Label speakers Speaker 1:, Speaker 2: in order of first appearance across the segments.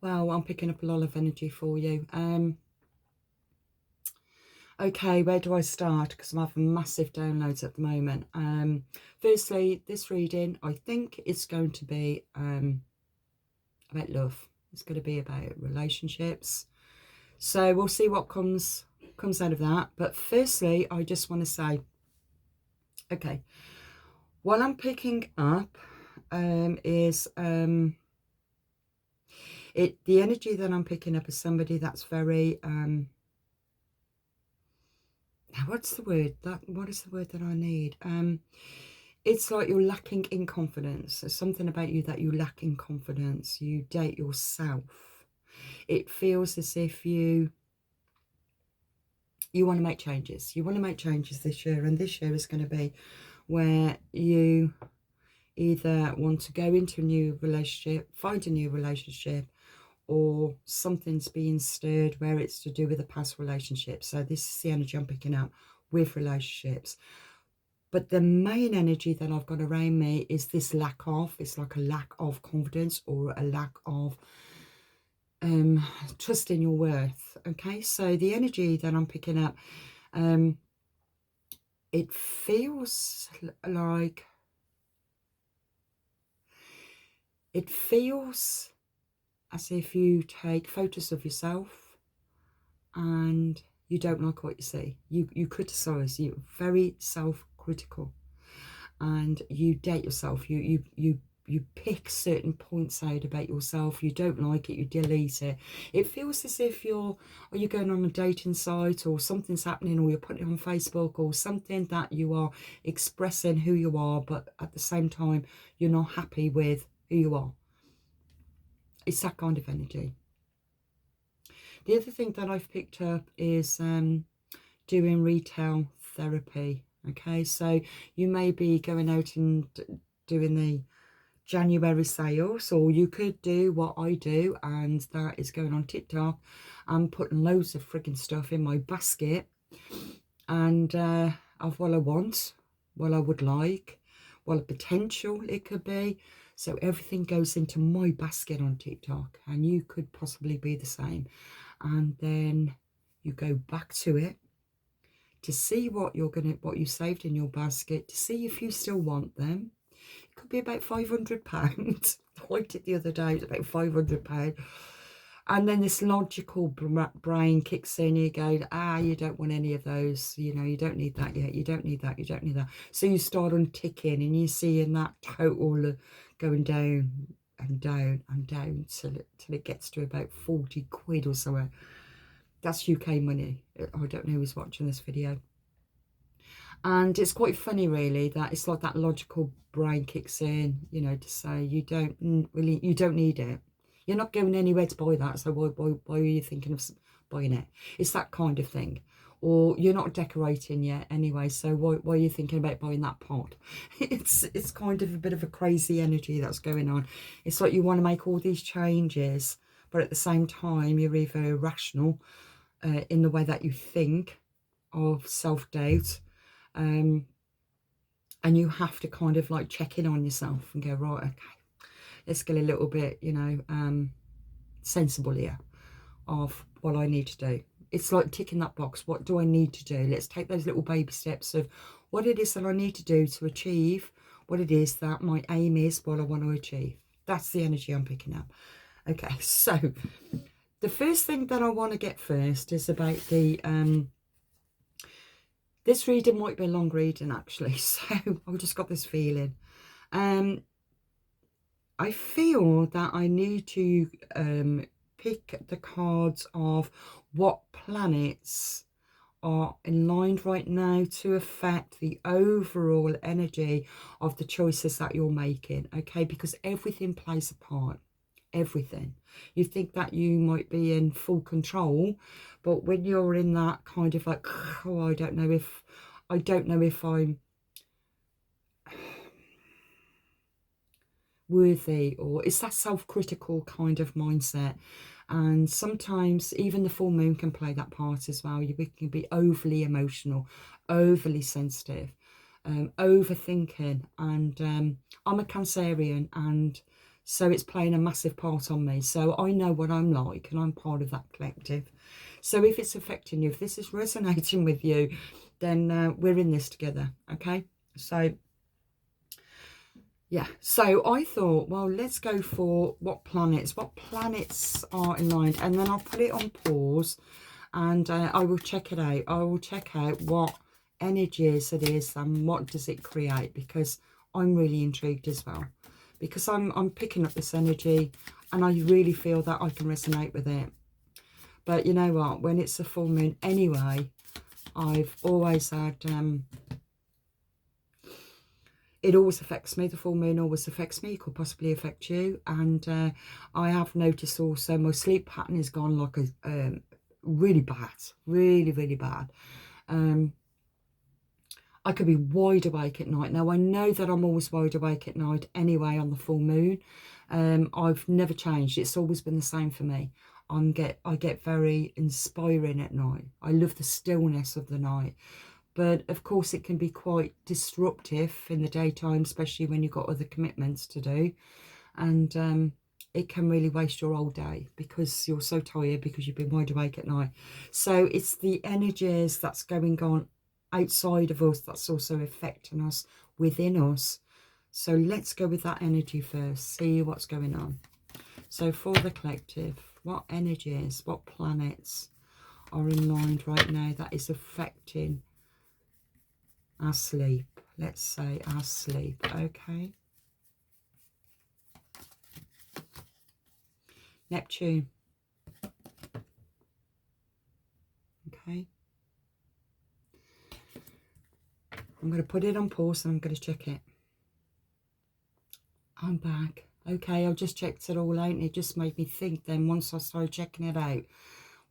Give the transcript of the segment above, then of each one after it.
Speaker 1: Well, I'm picking up a lot of energy for you. Okay, where do I start? Because I'm having massive downloads at the moment. Firstly, this reading, I think it's going to be about love. It's going to be about relationships. So we'll see what comes out of that. But firstly, I just want to say, okay, what I'm picking up is the energy that I'm picking up is somebody that's very what is the word that I need? It's like you're lacking in confidence. There's something about you that you lack in confidence. You doubt yourself. It feels as if you want to make changes. You want to make changes this year, and this year is going to be where you either want to go into a new relationship, find a new relationship, or something's being stirred where it's to do with a past relationship. So this is the energy I'm picking up with relationships. But the main energy that I've got around me is this lack of, it's like a lack of confidence or a lack of trust in your worth. Okay, so the energy that I'm picking up, it feels like, as if you take photos of yourself and you don't like what you see. You criticize, you're very self-critical, and you date yourself. You pick certain points out about yourself. You don't like it, you delete it. It feels as if you're going on a dating site, or something's happening, or you're putting it on Facebook, or something that you are expressing who you are, but at the same time you're not happy with who you are. It's that kind of energy. The other thing that I've picked up is doing retail therapy. Okay, so you may be going out and doing the January sales, or you could do what I do, and that is going on TikTok and putting loads of frigging stuff in my basket, and of what I want, what I would like, what a potential it could be. So everything goes into my basket on TikTok, and you could possibly be the same. And then you go back to it to see what you saved in your basket, to see if you still want them. It could be about £500. I did the other day, it was about £500. And then this logical brain kicks in. You go, you don't want any of those. You know, you don't need that yet. You don't need that. You don't need that. So you start on ticking, and you see in that total going down and down and down till it gets to about 40 quid or something. That's UK money. I don't know who's watching this video. And it's quite funny, really, that it's like that logical brain kicks in, you know, to say you don't need it. You're not going anywhere to buy that, so why are you thinking of buying it? It's that kind of thing. Or you're not decorating yet anyway, so why are you thinking about buying that pot? It's kind of a bit of a crazy energy that's going on. It's like you want to make all these changes, but at the same time you're either irrational in the way that you think, of self-doubt, and you have to kind of like check in on yourself and go, right, okay, let's get a little bit, you know, sensible here of what I need to do. It's like ticking that box. What do I need to do? Let's take those little baby steps of what it is that I need to do to achieve what it is that my aim is, what I want to achieve. That's the energy I'm picking up. Okay, so the first thing that I want to get first is about the this reading might be a long reading, actually, so I've just got this feeling. I feel that I need to pick the cards of what planets are aligned right now to affect the overall energy of the choices that you're making, okay? Because everything plays a part. Everything. You think that you might be in full control, but when you're in that kind of like, oh, I don't know if I'm worthy, or it's that self-critical kind of mindset. And sometimes even the full moon can play that part as well. You can be overly emotional, overly sensitive, overthinking. And I'm a Cancerian, and So it's playing a massive part on me. So I know what I'm like, and I'm part of that collective. So if it's affecting you, if this is resonating with you, then we're in this together, okay? So yeah, so I thought, well, let's go for what planets are in line, and then I'll put it on pause, and I will check it out. I will check out what energies it is and what does it create, because I'm really intrigued as well, because I'm picking up this energy and I really feel that I can resonate with it. But you know what, when it's a full moon anyway, I've always had it always affects me. The full moon always affects me. It could possibly affect you. And I have noticed also my sleep pattern has gone like a really bad, really, really bad. I could be wide awake at night. Now, I know that I'm always wide awake at night anyway on the full moon. I've never changed. It's always been the same for me. I get very inspiring at night. I love the stillness of the night. But of course it can be quite disruptive in the daytime, especially when you've got other commitments to do. And it can really waste your whole day because you're so tired because you've been wide awake at night. So it's the energies that's going on outside of us that's also affecting us within us. So let's go with that energy first, see what's going on. So for the collective, what energies, what planets are in line right now that is affecting our sleep? Let's say our sleep, okay? Neptune. Okay. I'm going to put it on pause and I'm going to check it. I'm back. Okay, I've just checked it all out and it just made me think then once I started checking it out.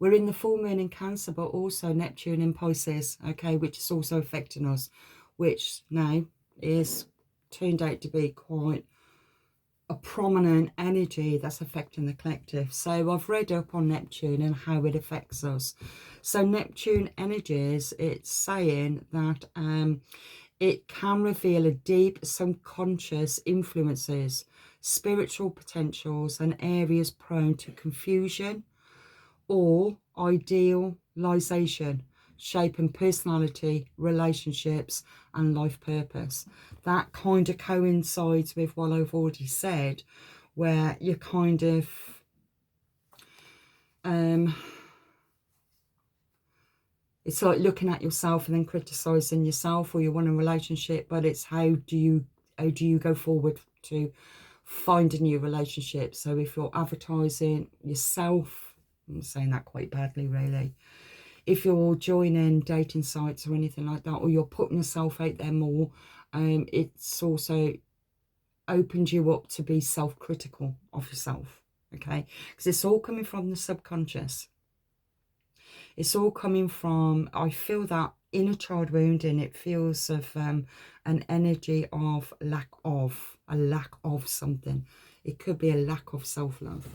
Speaker 1: We're in the full moon in Cancer, but also Neptune in Pisces, okay, which is also affecting us, which now is turned out to be quite a prominent energy that's affecting the collective. So I've read up on Neptune and how it affects us. So Neptune energies, it's saying that it can reveal a deep subconscious influences, spiritual potentials, and areas prone to confusion or idealization, shaping personality, relationships, and life purpose. That kind of coincides with what I've already said, where you're kind of it's like looking at yourself and then criticizing yourself, or you want a relationship, but it's how do you go forward to find a new relationship. So if you're advertising yourself, I'm saying that quite badly really, if you're joining dating sites or anything like that, or you're putting yourself out there more, it's also opened you up to be self-critical of yourself, okay? Because it's all coming from the subconscious. It's all coming from, I feel that inner child wounding. It feels of an energy of a lack of something. It could be a lack of self-love,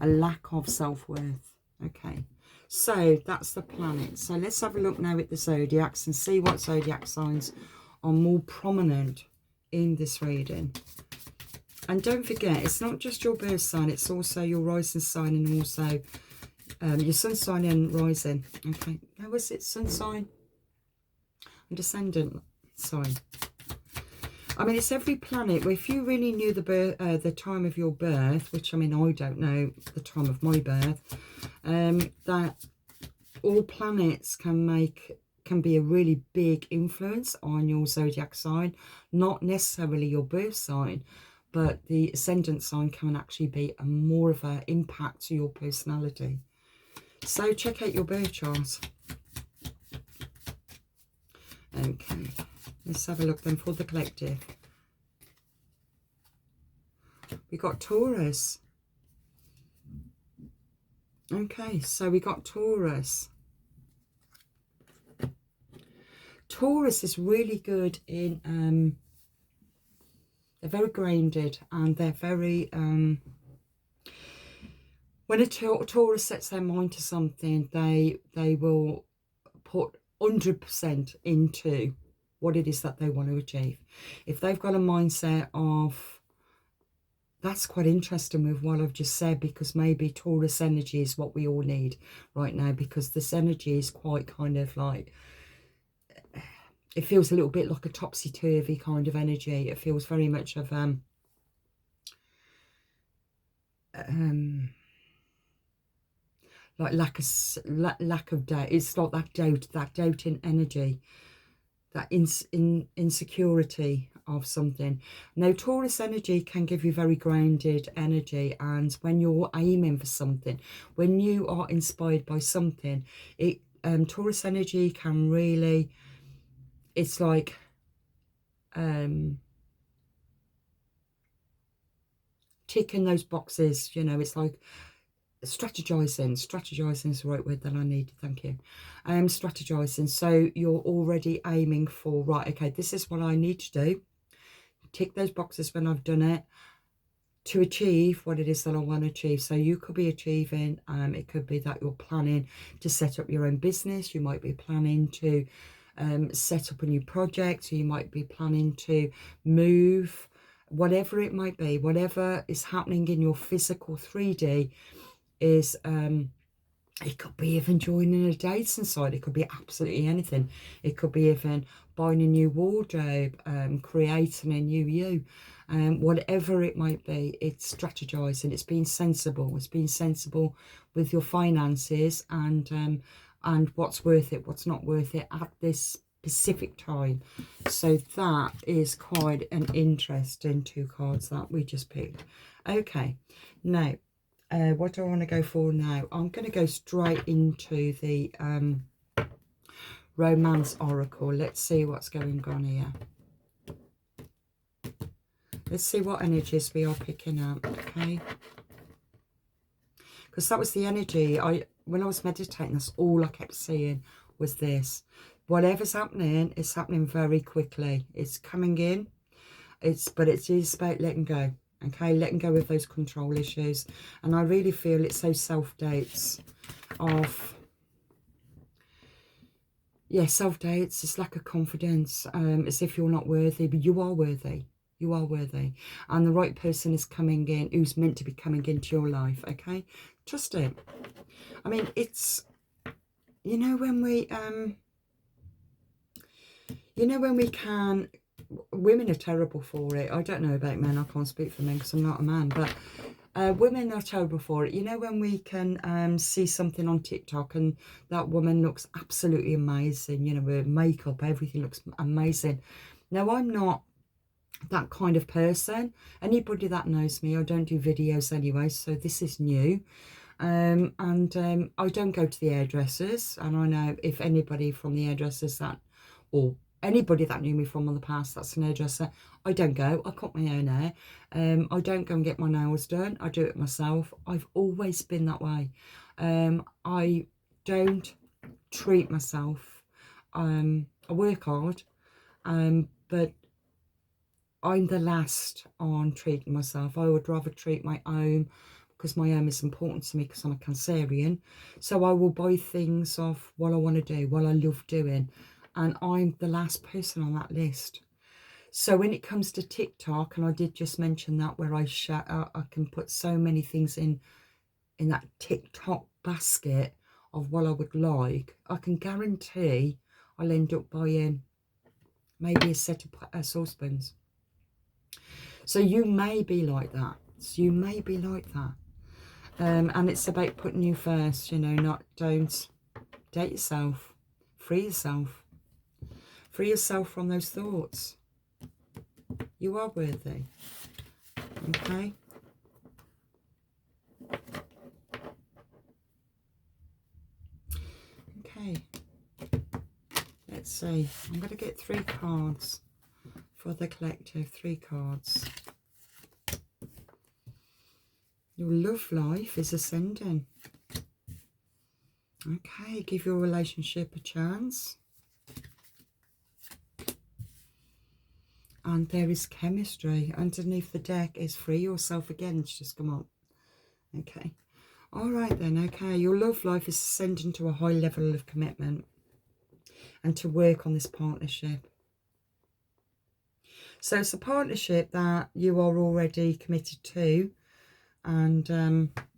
Speaker 1: a lack of self-worth, okay? So that's the planet. So let's have a look now at the zodiacs and see what zodiac signs are more prominent in this reading. And don't forget, it's not just your birth sign, it's also your rising sign and also your sun sign and rising. Okay, how was it? Sun sign and descendant sign. I mean, it's every planet. Well, if you really knew the time of your birth, which I mean, I don't know the time of my birth, that all planets can be a really big influence on your zodiac sign, not necessarily your birth sign, but the ascendant sign can actually be a more of an impact to your personality. So check out your birth chart. Okay, let's have a look then for the collective. We got Taurus. Okay, so we got Taurus. Taurus is really good in, they're very grounded and they're very, when a Taurus sets their mind to something, they will put 100% into what it is that they want to achieve. If they've got a mindset of that's quite interesting with what I've just said, because maybe Taurus energy is what we all need right now, because this energy is quite kind of like, it feels a little bit like a topsy-turvy kind of energy. It feels very much of like lack of doubt. It's like that doubting energy, that insecurity of something. Now, Taurus energy can give you very grounded energy, and when you're aiming for something, when you are inspired by something, it Taurus energy can really, it's like ticking those boxes, you know. It's like strategizing is the right word that I need, thank you. Strategizing, so you're already aiming for, right, okay, this is what I need to do, tick those boxes when I've done it, to achieve what it is that I want to achieve. So you could be achieving, it could be that you're planning to set up your own business, you might be planning to set up a new project, or you might be planning to move, whatever it might be, whatever is happening in your physical 3D is, it could be even joining a dating site, it could be absolutely anything. It could be even buying a new wardrobe, creating a new you, whatever it might be. It's strategizing, it's being sensible, with your finances, and what's worth it, what's not worth it at this specific time. So that is quite an interesting two cards that we just picked. Okay, now what do I want to go for now? I'm going to go straight into the Romance Oracle. Let's see what's going on here. Let's see what energies we are picking up, okay? Because that was the energy. When I was meditating, that's all I kept seeing was this. Whatever's happening is happening very quickly. It's coming in. But it is about letting go. Okay, letting go of those control issues. And I really feel it's those self-doubts of, yeah, self-doubts. It's lack of confidence, as if you're not worthy, but you are worthy. You are worthy. And the right person is coming in, who's meant to be coming into your life, okay? Trust it. I mean, it's, you know, when we can, women are terrible for it. I don't know about men. I can't speak for men because I'm not a man, but women are terrible for it. You know, when we can see something on TikTok and that woman looks absolutely amazing, you know, her makeup, everything looks amazing. Now, I'm not that kind of person. Anybody that knows me, I don't do videos anyway, so this is new. I don't go to the hairdressers, and I know if anybody from the hairdressers that, or anybody that knew me from in the past that's an hairdresser, I don't go. I cut my own hair. I don't go and get my nails done. I do it myself. I've always been that way. I don't treat myself. I work hard, but I'm the last on treating myself. I would rather treat my own, because my home is important to me, because I'm a Cancerian. So I will buy things of what I want to do, what I love doing. And I'm the last person on that list. So when it comes to TikTok, and I did just mention that, where I can put so many things in that TikTok basket of what I would like, I can guarantee I'll end up buying maybe a set of saucepans. So you may be like that. You may be like that. And it's about putting you first, you know, don't date yourself. Free yourself. Free yourself from those thoughts. You are worthy. Okay? Okay. Let's see. I'm going to get 3 cards for the collective. 3 cards. Your love life is ascending. Okay, give your relationship a chance. And there is chemistry. Underneath the deck is free yourself again. It's just come up. Okay. All right then. Okay. Your love life is ascending to a high level of commitment and to work on this partnership. So it's a partnership that you are already committed to. And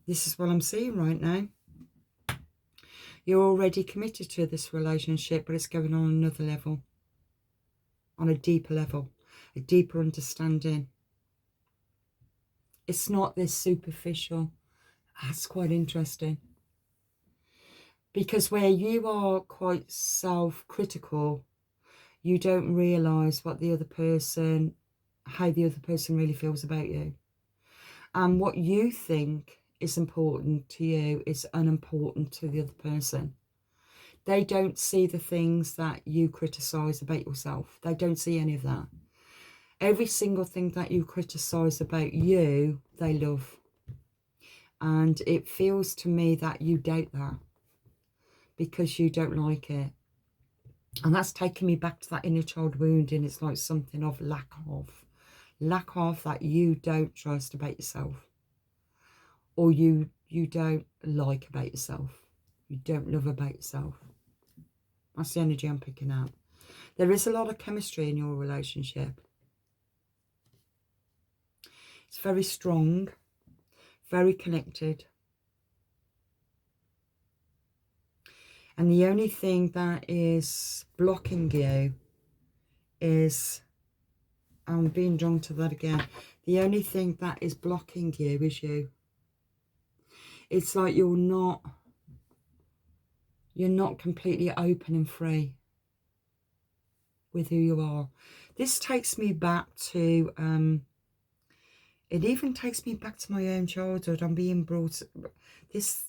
Speaker 1: this is what I'm seeing right now. You're already committed to this relationship, but it's going on another level, on a deeper level, a deeper understanding. It's not this superficial. That's quite interesting. Because where you are quite self-critical, you don't realise what the other person, how the other person really feels about you. And what you think is important to you is unimportant to the other person. They don't see the things that you criticise about yourself. They don't see any of that. Every single thing that you criticise about you, they love. And it feels to me that you doubt that because you don't like it. And that's taken me back to that inner child wound, and it's like something of lack of that you don't trust about yourself, or you don't like about yourself, you don't love about yourself. That's the energy I'm picking up. There is a lot of chemistry in your relationship. It's very strong, very connected. And the only thing that is blocking you is, I'm being drawn to that again, the only thing that is blocking you is you. It's like you're not completely open and free with who you are. This takes me back to, it even takes me back to my own childhood. I'm being brought, this,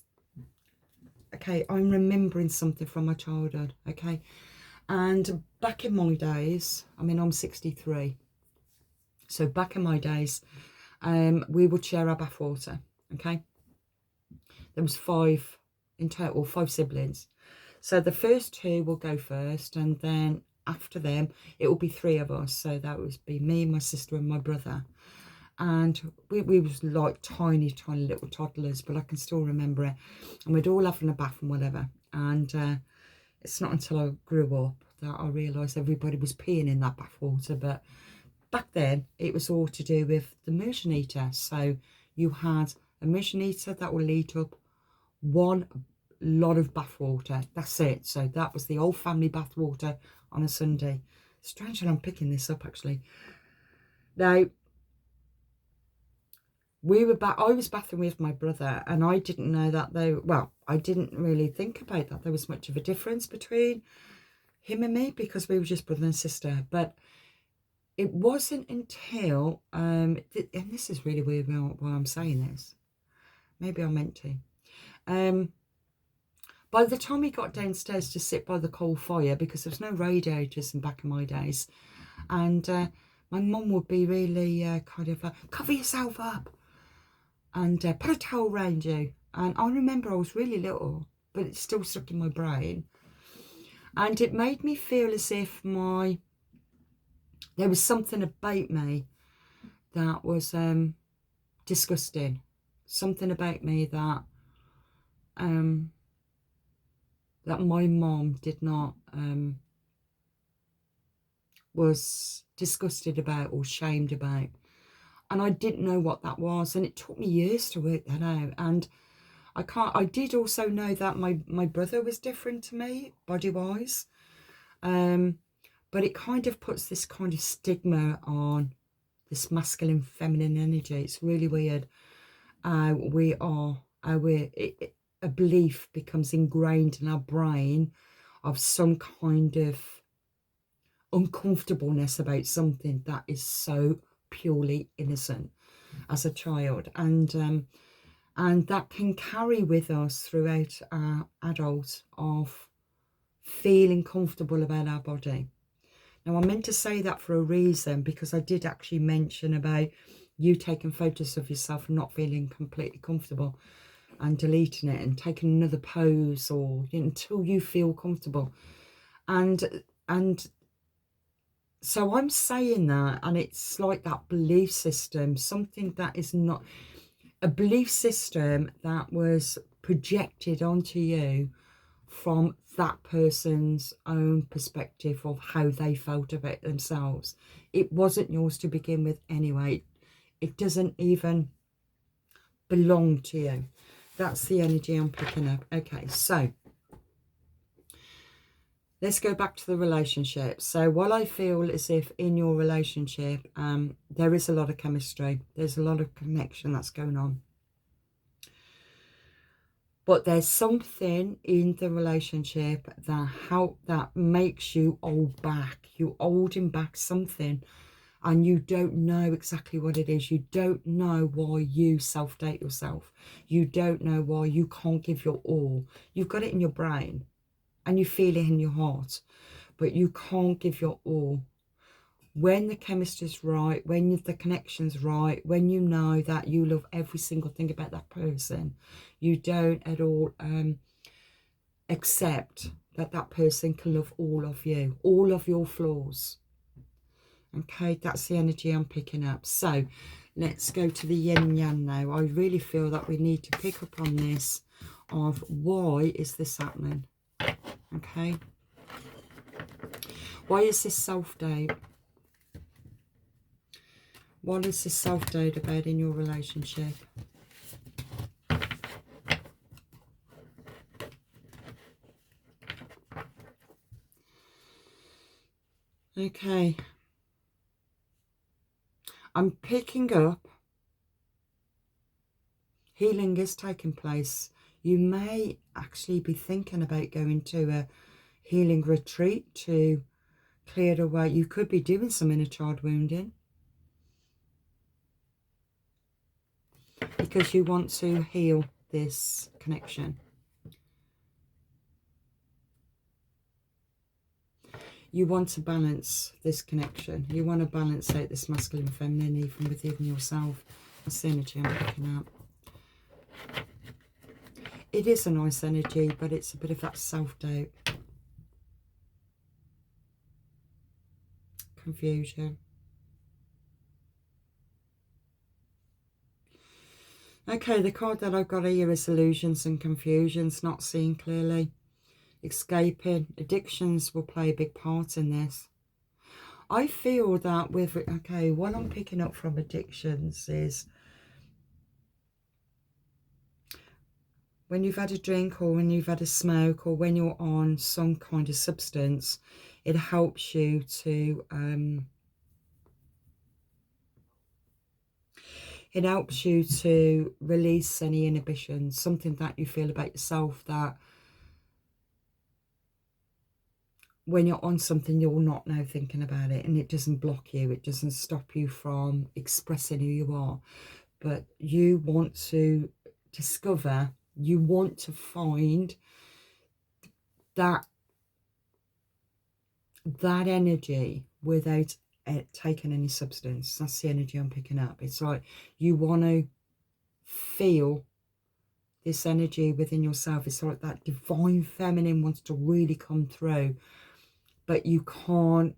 Speaker 1: okay, I'm remembering something from my childhood, okay? And back in my days, I mean, I'm 63. So back in my days, we would share our bathwater, okay? There was 5 in total, 5 siblings. So the first 2 will go first, and then after them, it will be 3 of us. So that would be me, my sister, and my brother. And we was like tiny little toddlers, but I can still remember it. And we'd all having a bath and whatever. And it's not until I grew up that I realised everybody was peeing in that bathwater. But back then, it was all to do with the immersion heater. So you had a immersion heater that will heat up 1 lot of bathwater. That's it. So that was the whole family bathwater on a Sunday. Strange that I'm picking this up, actually. Now, I was bathing with my brother, and I didn't know that I didn't really think about that there was much of a difference between him and me, because we were just brother and sister. But it wasn't until, and this is really weird why I'm saying this. Maybe I meant to. By the time we got downstairs to sit by the coal fire, because there was no radiators in back in my days, and my mum would be really kind of, cover yourself up and put a towel around you. And I remember I was really little, but it's still stuck in my brain. And it made me feel as if there was something about me that was disgusting. Something about me that that my mom did not, was disgusted about or shamed about. And I didn't know what that was. And it took me years to work that out. And I did also know that my brother was different to me, body-wise. But it kind of puts this kind of stigma on this masculine, feminine energy. It's really weird. A belief becomes ingrained in our brain of some kind of uncomfortableness about something that is so purely innocent as a child, and that can carry with us throughout our adult of feeling comfortable about our body. Now, I meant to say that for a reason, because I did actually mention about you taking photos of yourself and not feeling completely comfortable and deleting it and taking another pose, or until you feel comfortable. And so I'm saying that, and it's like that belief system, something that is not a belief system that was projected onto you from that person's own perspective of how they felt about themselves. It wasn't yours to begin with anyway. It doesn't even belong to you. That's the energy I'm picking up. Okay, so let's go back to the relationship. So while I feel as if in your relationship, there is a lot of chemistry, there's a lot of connection that's going on. But there's something in the relationship that makes you hold back. You're holding back something and you don't know exactly what it is. You don't know why you self-date yourself. You don't know why you can't give your all. You've got it in your brain and you feel it in your heart, but you can't give your all. When the chemistry's right, when the connection's right, when you know that you love every single thing about that person, you don't at all accept that that person can love all of you, all of your flaws. Okay, that's the energy I'm picking up. So let's go to the yin and yang now. I really feel that we need to pick up on this of why is this happening? Okay. Why is this self-doubt? What is this self-doubt about in your relationship? Okay. I'm picking up healing is taking place. You may actually be thinking about going to a healing retreat to clear away. You could be doing some inner child wounding because you want to heal this connection. You want to balance this connection. You want to balance out this masculine feminine even within yourself. That's the energy I'm picking up. It is a nice energy, but it's a bit of that self-doubt. Confusion. Okay, the card that I've got here is illusions and confusions, not seeing clearly. Escaping. Addictions will play a big part in this. I feel that with, okay, what I'm picking up from addictions is when you've had a drink or when you've had a smoke or when you're on some kind of substance, it helps you to release any inhibitions, something that you feel about yourself that when you're on something, you're not now thinking about it, and it doesn't block you. It doesn't stop you from expressing who you are. But you want to discover, you want to find that energy without taking any substance. That's the energy I'm picking up. It's like you want to feel this energy within yourself. It's like that divine feminine wants to really come through, but you can't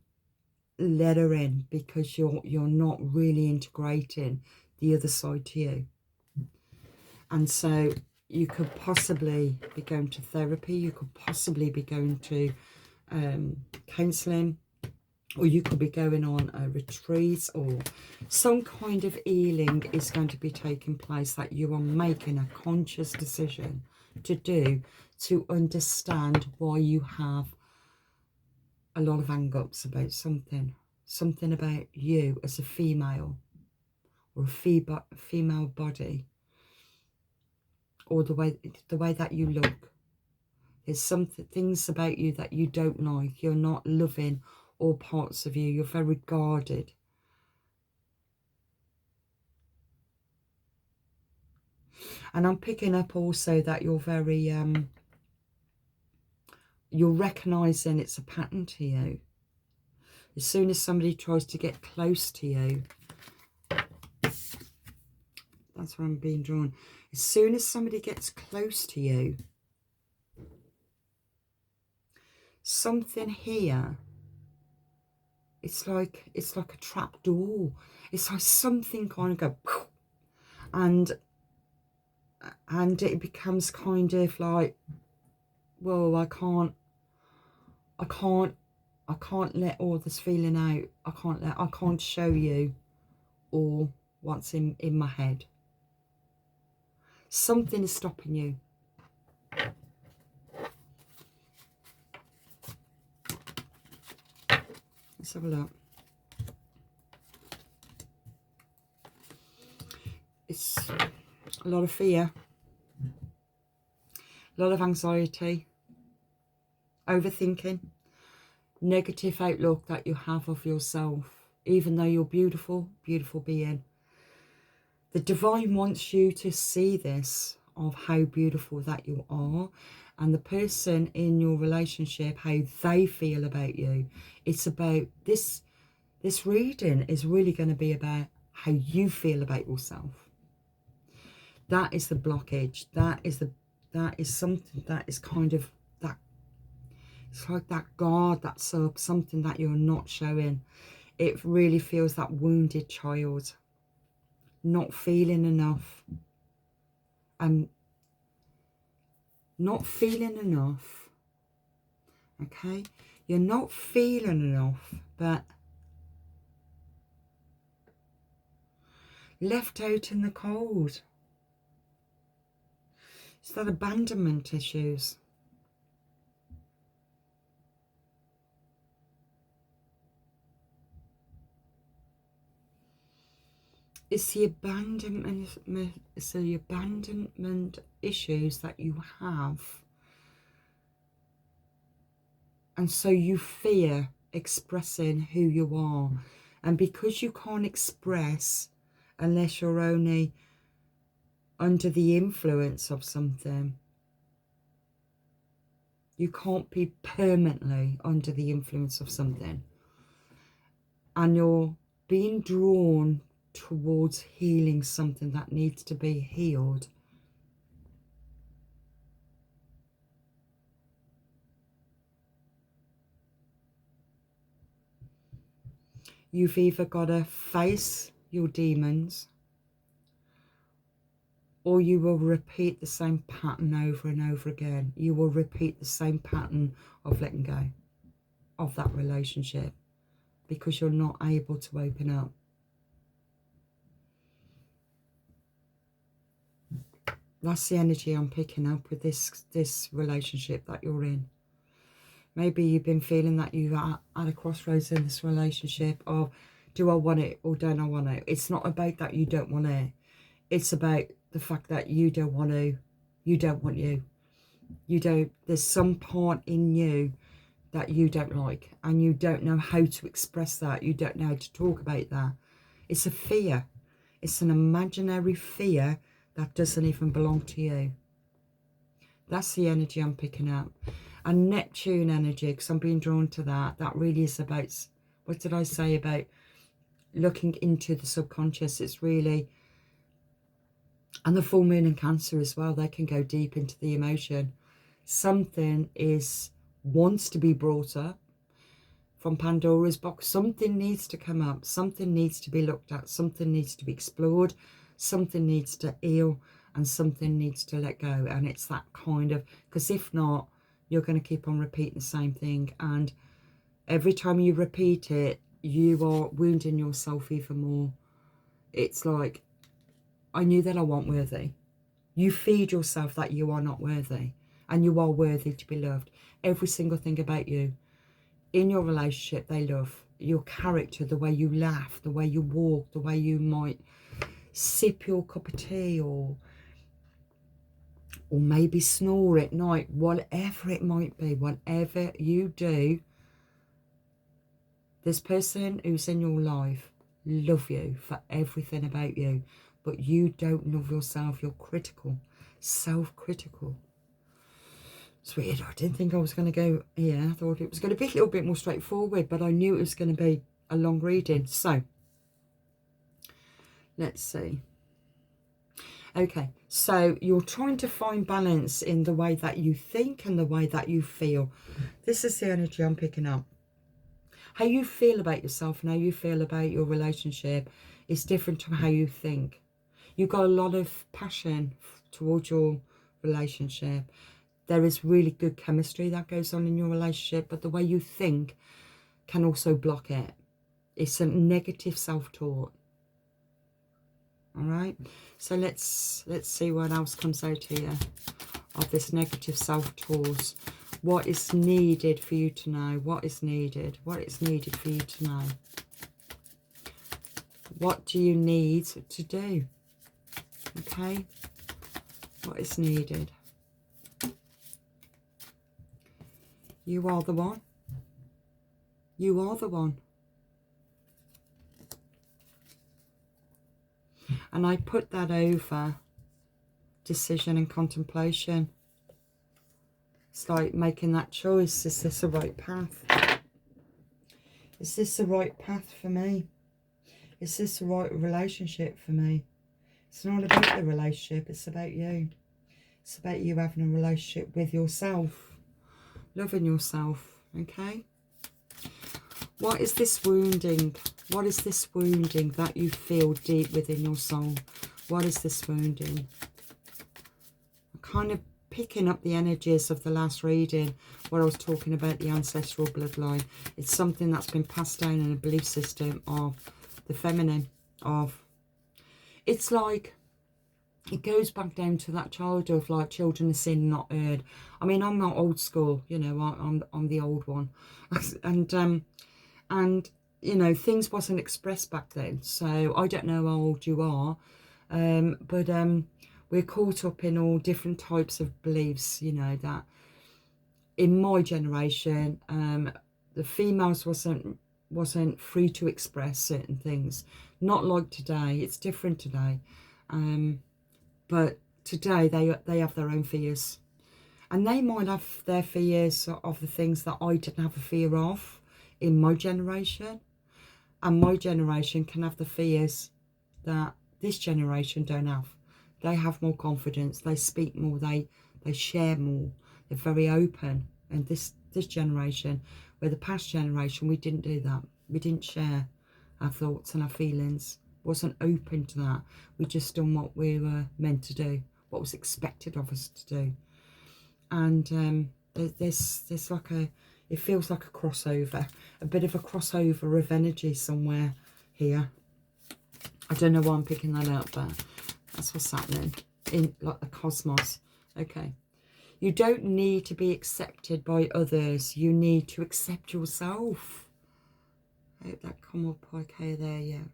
Speaker 1: let her in because you're not really integrating the other side to you. And so you could possibly be going to therapy, you could possibly be going to counselling, or you could be going on a retreat, or some kind of healing is going to be taking place that you are making a conscious decision to do, to understand why you have a lot of hang-ups about something about you as a female, or a female body, or the way that you look. There's things about you that you don't like. You're not loving all parts of you. You're very guarded. And I'm picking up also that you're very you're recognizing it's a pattern to you. As soon as somebody tries to get close to you, that's where I'm being drawn. As soon as somebody gets close to you, something here, it's like a trap door. It's like something kind of go, and it becomes kind of like well, I can't let all this feeling out. I can't show you all what's in my head. Something is stopping you. Let's have a look. It's a lot of fear, a lot of anxiety, overthinking, negative outlook that you have of yourself, even though you're beautiful, beautiful being. The divine wants you to see this, of how beautiful that you are, and the person in your relationship, how they feel about you. It's about this reading is really going to be about how you feel about yourself. That is the blockage. That is something that is kind of that. It's like that guard, that's something that you're not showing. It really feels that wounded child, not feeling enough. Not feeling enough. Okay, you're not feeling enough, but left out in the cold. It's that abandonment issues. It's the abandonment issues that you have. And so you fear expressing who you are. And because you can't express unless you're only under the influence of something, you can't be permanently under the influence of something. And you're being drawn towards healing something that needs to be healed. You've either got to face your demons, or you will repeat the same pattern over and over again. You will repeat the same pattern of letting go of that relationship because you're not able to open up. That's the energy I'm picking up with this relationship that you're in. Maybe you've been feeling that you're at a crossroads in this relationship of, do I want it or don't I want it? It's not about that you don't want it. It's about the fact that you don't want to. You don't want you. You don't. There's some part in you that you don't like, and you don't know how to express that. You don't know how to talk about that. It's a fear. It's an imaginary fear that doesn't even belong to you. That's the energy I'm picking up. And Neptune energy, because I'm being drawn to that. That really is about, what did I say about looking into the subconscious? It's really, and the full moon in Cancer as well, they can go deep into the emotion. Something wants to be brought up from Pandora's box. Something needs to come up. Something needs to be looked at. Something needs to be explored. Something needs to heal, and something needs to let go. And it's that kind of, because if not, you're going to keep on repeating the same thing. And every time you repeat it, you are wounding yourself even more. It's like, I knew that I wasn't worthy. You feed yourself that you are not worthy, and you are worthy to be loved. Every single thing about you in your relationship, they love your character, the way you laugh, the way you walk, the way you might sip your cup of tea, or maybe snore at night, whatever it might be. Whatever you do, this person who's in your life love you for everything about you, but you don't love yourself. You're critical, self-critical. It's weird. I didn't think I was going to go here. I thought it was going to be a little bit more straightforward, but I knew it was going to be a long reading. So let's see. Okay, so you're trying to find balance in the way that you think and the way that you feel. This is the energy I'm picking up. How you feel about yourself and how you feel about your relationship is different to how you think. You've got a lot of passion towards your relationship. there is really good chemistry that goes on in your relationship, but the way you think can also block it. It's a negative self-talk. All right, so let's see what else comes out here of this negative self-talk. What is needed for you to know? What is needed? What is needed for you to know? What do you need to do? Okay, what is needed? You are the one. You are the one. And I put that over decision and contemplation. It's like making that choice. Is this the right path? Is this the right path for me? Is this the right relationship for me? It's not about the relationship, it's about you. It's about you having a relationship with yourself. Loving yourself, okay? What is this wounding? What is this wounding that you feel deep within your soul? What is this wounding? I'm kind of picking up the energies of the last reading where I was talking about the ancestral bloodline. It's something that's been passed down in a belief system of the feminine. It's like, it goes back down to that childhood of like children are seen, not heard. I mean, I'm not old school, you know, I'm the old one. and you know, things wasn't expressed back then. So I don't know how old you are, but we're caught up in all different types of beliefs, you know, that in my generation, the females wasn't free to express certain things. Not like today. It's different today. But today they have their own fears. And they might have their fears of the things that I didn't have a fear of in my generation. And my generation can have the fears that this generation don't have. They have more confidence. They speak more. They share more. They're very open. And this generation, where the past generation, we didn't do that. We didn't share our thoughts and our feelings. Wasn't open to that. We just done what we were meant to do, what was expected of us to do. And there's like it feels like a crossover, a bit of a crossover of energy somewhere here. I don't know why I'm picking that up, but that's what's happening in like the cosmos. Okay, you don't need to be accepted by others. You need to accept yourself. I hope that come up okay there, yeah.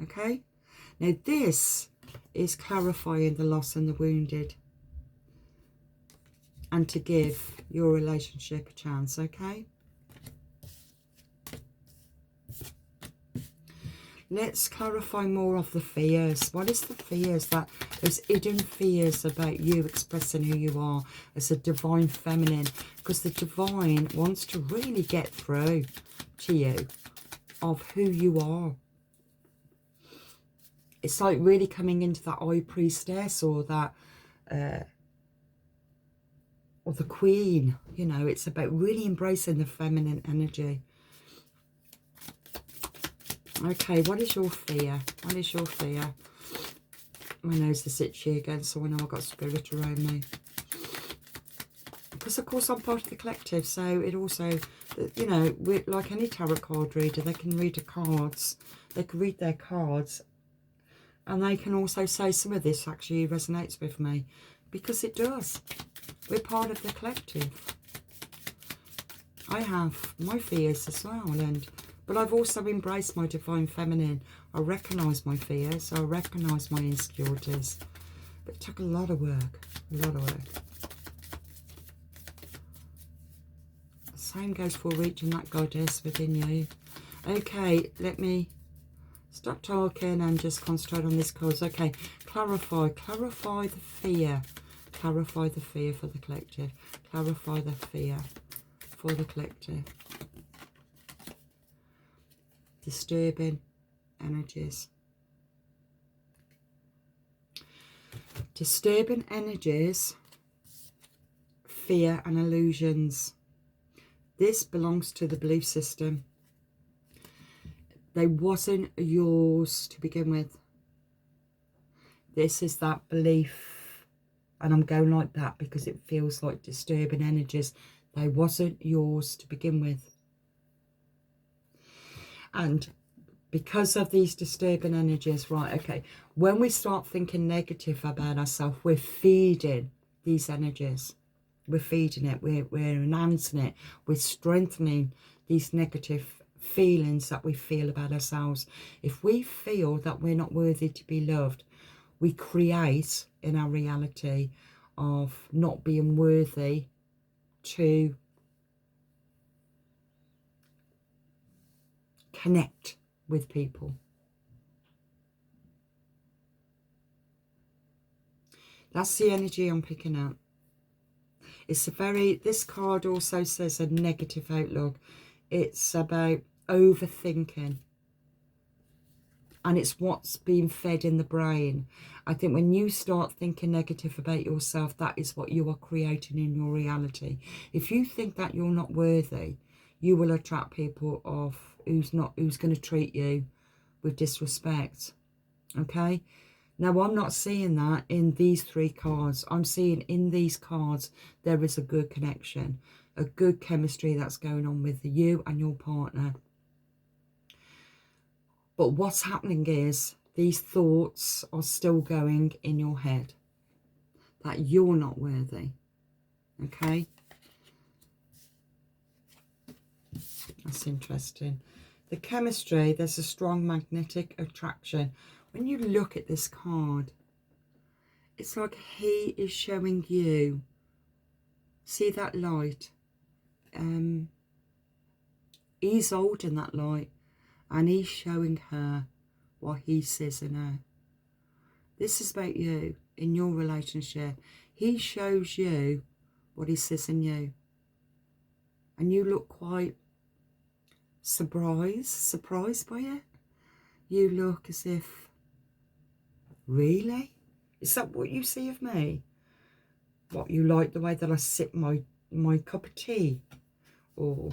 Speaker 1: Okay, now this is clarifying the lost and the wounded, and to give your relationship a chance. Okay, let's clarify more of the fears. What is the fears? That there's hidden fears about you expressing who you are as a divine feminine, because the divine wants to really get through to you of who you are. It's like really coming into that high priestess or that or the queen, you know. It's about really embracing the feminine energy. Okay, what is your fear? What is your fear? My nose is itchy again, so I know I've got spirit around me. Because, of course, I'm part of the collective, so it also, you know, we're like any tarot card reader, they can read the cards. They can read their cards. And they can also say some of this actually resonates with me. Because it does. We're part of the collective. I have my fears as well, but I've also embraced my divine feminine. I recognise my fears, I recognise my insecurities. But it took a lot of work, a lot of work. The same goes for reaching that goddess within you. Okay, let me stop talking and just concentrate on this cause. Okay, clarify the fear. Clarify the fear for the collective. Clarify the fear for the collective. Disturbing energies. Disturbing energies, fear and illusions. This belongs to the belief system. They wasn't yours to begin with. This is that belief And I'm going like that because it feels like disturbing energies. They wasn't yours to begin with. And because of these disturbing energies, right, okay, when we start thinking negative about ourselves, we're feeding these energies. We're feeding it, we're enhancing it, we're strengthening these negative feelings that we feel about ourselves. If we feel that we're not worthy to be loved, we create in our reality of not being worthy to connect with people. That's the energy I'm picking up. It's a very, this card also says a negative outlook. It's about overthinking. And it's what's being fed in the brain. I think when you start thinking negative about yourself, that is what you are creating in your reality. If you think that you're not worthy, you will attract people who's going to treat you with disrespect. Okay? Now, I'm not seeing that in these three cards. I'm seeing in these cards there is a good connection, a good chemistry that's going on with you and your partner. But what's happening is these thoughts are still going in your head that you're not worthy. Okay? That's interesting. The chemistry, there's a strong magnetic attraction. When you look at this card, it's like he is showing you, see that light? He's holding that light and he's showing her what he sees in her. This is about you in your relationship. He shows you what he sees in you. And you look quite surprised by it. You look as if, really? Is that what you see of me? What, you like the way that I sip my cup of tea? Or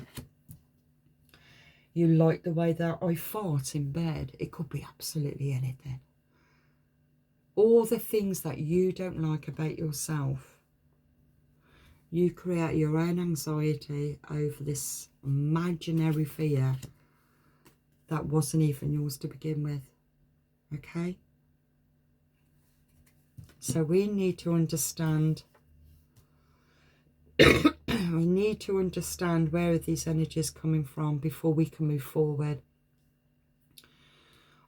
Speaker 1: you like the way that I fart in bed? It could be absolutely anything. All the things that you don't like about yourself, you create your own anxiety over this imaginary fear that wasn't even yours to begin with. Okay? So we need to understand we need to understand where are these energies coming from before we can move forward.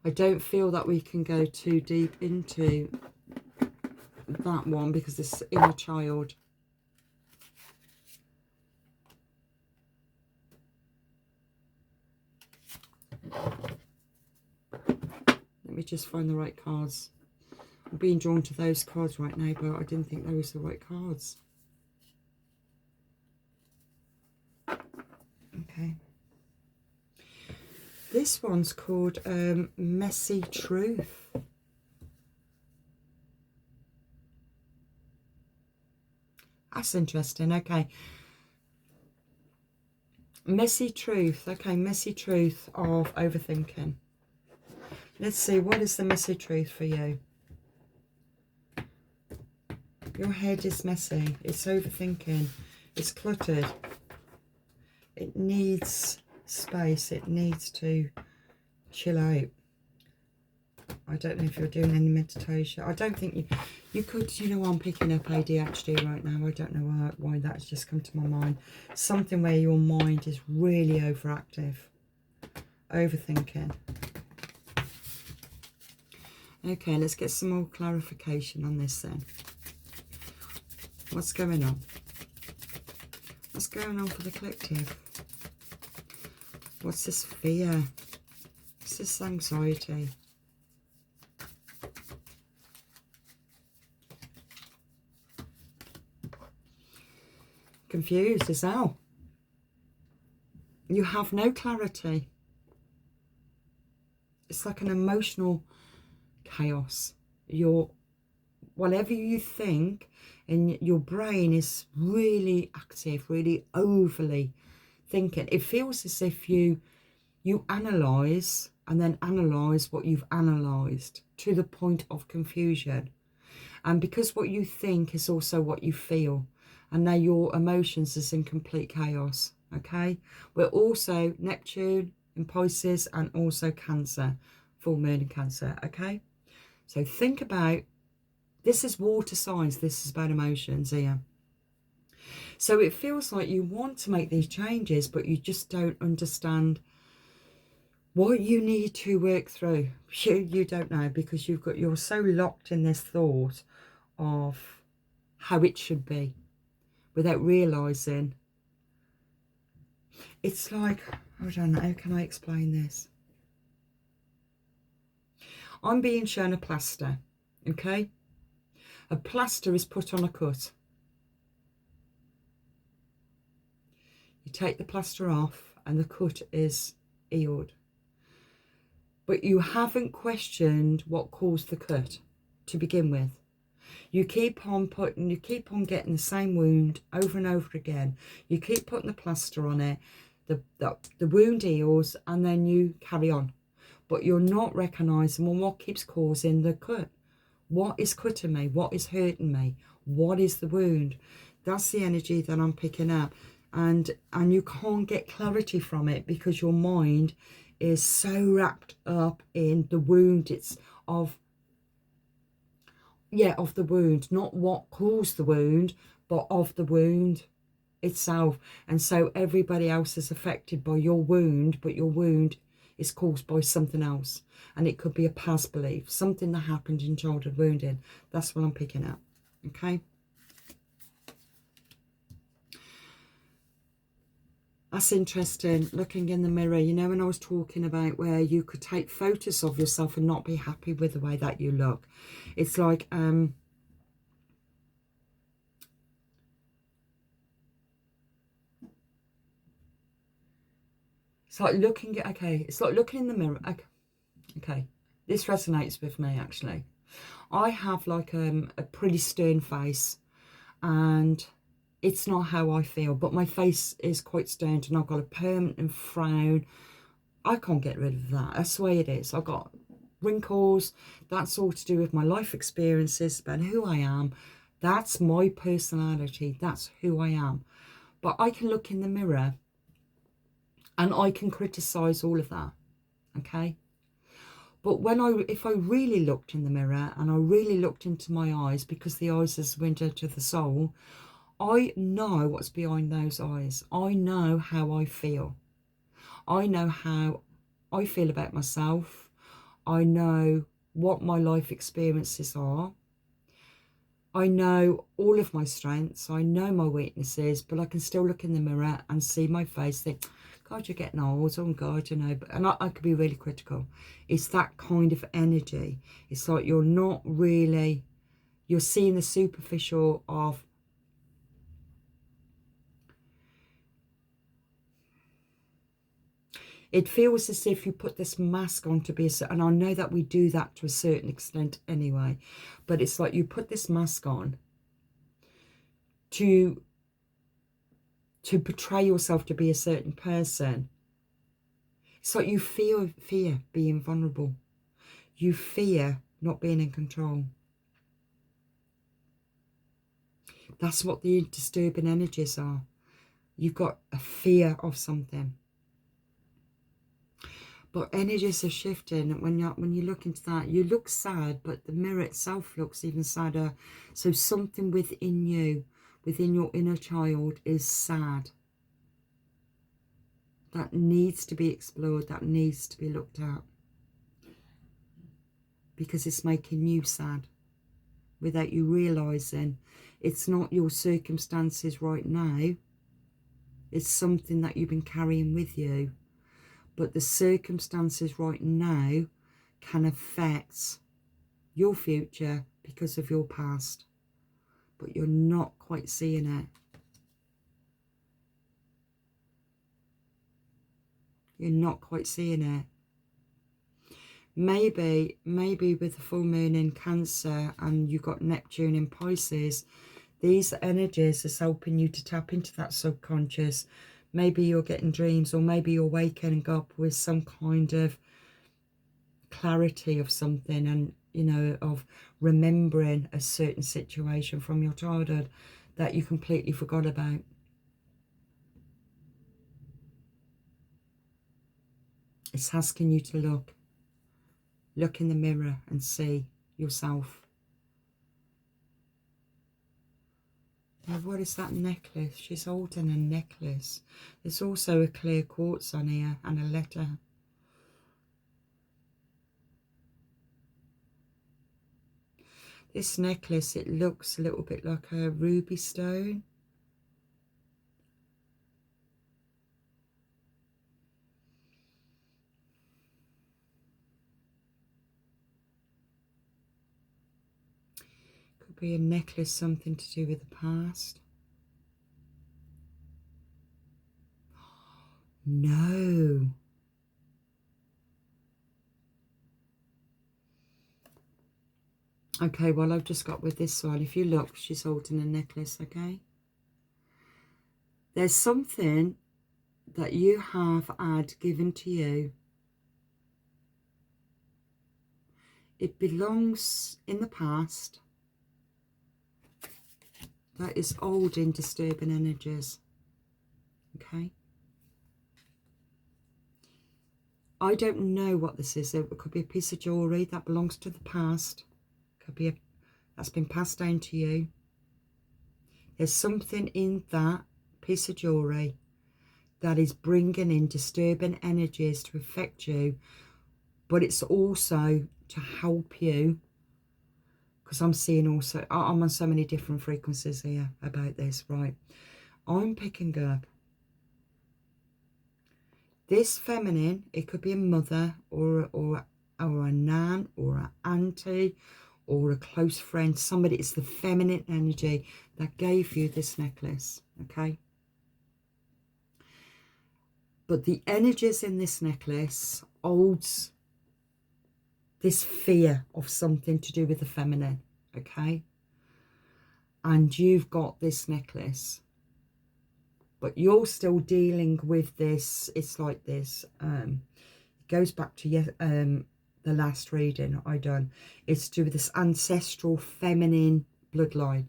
Speaker 1: I don't feel that we can go too deep into that one because this inner child. Let me just find the right cards. I'm being drawn to those cards right now, but I didn't think those were the right cards. Okay. This one's called Messy Truth. That's interesting. Okay. Messy truth. Okay, messy truth of overthinking. Let's see, what is the messy truth for you? Your head is messy. It's overthinking. It's cluttered. It needs space. It needs to chill out. I don't know if you're doing any meditation. I don't think you could, you know, I'm picking up ADHD right now. I don't know why that's just come to my mind. Something where your mind is really overactive. Overthinking. Okay, let's get some more clarification on this then. What's going on? What's going on for the collective? What's this fear? What's this anxiety? Confused as hell. You have no clarity. It's like an emotional chaos. Whatever you think, and your brain is really active, really overly thinking. It feels as if you analyse and then analyse what you've analysed to the point of confusion. And because what you think is also what you feel. And now your emotions is in complete chaos. Okay. We're also Neptune in Pisces and also Cancer. Full moon in Cancer. Okay. So think about, this is water signs. This is about emotions here. So it feels like you want to make these changes, but you just don't understand what you need to work through. You don't know, because you're so locked in this thought of how it should be without realizing. It's like, I don't know, how can I explain this? I'm being shown a plaster, okay? A plaster is put on a cut. You take the plaster off and the cut is healed. But you haven't questioned what caused the cut to begin with. You keep on getting the same wound over and over again. You keep putting the plaster on it, the wound heals, and then you carry on. But you're not recognising, well, what keeps causing the cut? What is cutting me? What is hurting me? What is the wound? That's the energy that I'm picking up. And you can't get clarity from it because your mind is so wrapped up in the wound. It's of the wound, not what caused the wound, but of the wound itself. And so everybody else is affected by your wound, but your wound is caused by something else. And it could be a past belief, something that happened in childhood wounding. That's what I'm picking up. Okay. That's interesting, looking in the mirror. You know, when I was talking about where you could take photos of yourself and not be happy with the way that you look. It's like, it's like looking at, okay, it's like looking in the mirror. Okay, this resonates with me, actually. I have like a pretty stern face, and it's not how I feel, but my face is quite stern, and I've got a permanent frown. I can't get rid of that. That's the way it is. I've got wrinkles. That's all to do with my life experiences, about who I am. That's my personality. That's who I am. But I can look in the mirror and I can criticize all of that. Okay. But if I really looked in the mirror and I really looked into my eyes, because the eyes is the window to the soul, I know what's behind those eyes. I know how I feel. I know how I feel about myself. I know what my life experiences are. I know all of my strengths. I know my weaknesses, but I can still look in the mirror and see my face, think, God, you're getting old. Oh, God, you know. And I could be really critical. It's that kind of energy. It's like you're not really, you're seeing the superficial of, it feels as if you put this mask on to be and I know that we do that to a certain extent anyway, but it's like you put this mask on to portray yourself to be a certain person. It's like you fear being vulnerable. You fear not being in control. That's what the disturbing energies are. You've got a fear of something. But energies are shifting. When you look into that, you look sad, but the mirror itself looks even sadder. So something within you, within your inner child, is sad. That needs to be explored, that needs to be looked at. Because it's making you sad without you realising. It's not your circumstances right now. It's something that you've been carrying with you. But the circumstances right now can affect your future because of your past. But you're not quite seeing it. You're not quite seeing it. Maybe with the full moon in Cancer and you've got Neptune in Pisces, these energies is helping you to tap into that subconscious. Maybe you're getting dreams, or maybe you're waking up with some kind of clarity of something, and you know, of remembering a certain situation from your childhood that you completely forgot about. It's asking you to look in the mirror and see yourself. Now, what is that necklace? She's holding a necklace. There's also a clear quartz on here and a letter. This necklace, it looks a little bit like a ruby stone. Could be a necklace, something to do with the past. No. Okay, well, I've just got with this one. If you look, she's holding a necklace, okay? There's something that you have had given to you. It belongs in the past. That is old in disturbing energies, okay? I don't know what this is. It could be a piece of jewellery that belongs to the past. Could be that's been passed down to you. There's something in that piece of jewellery that is bringing in disturbing energies to affect you, but it's also to help you, because I'm seeing also, I'm on so many different frequencies here about this, right? I'm picking up this feminine. It could be a mother or a nan or an auntie or a close friend. Somebody, it's the feminine energy that gave you this necklace, okay? But the energies in this necklace holds this fear of something to do with the feminine, okay? And you've got this necklace, but you're still dealing with this. It's like this. It goes back to the last reading I done. It's to do with this ancestral feminine bloodline,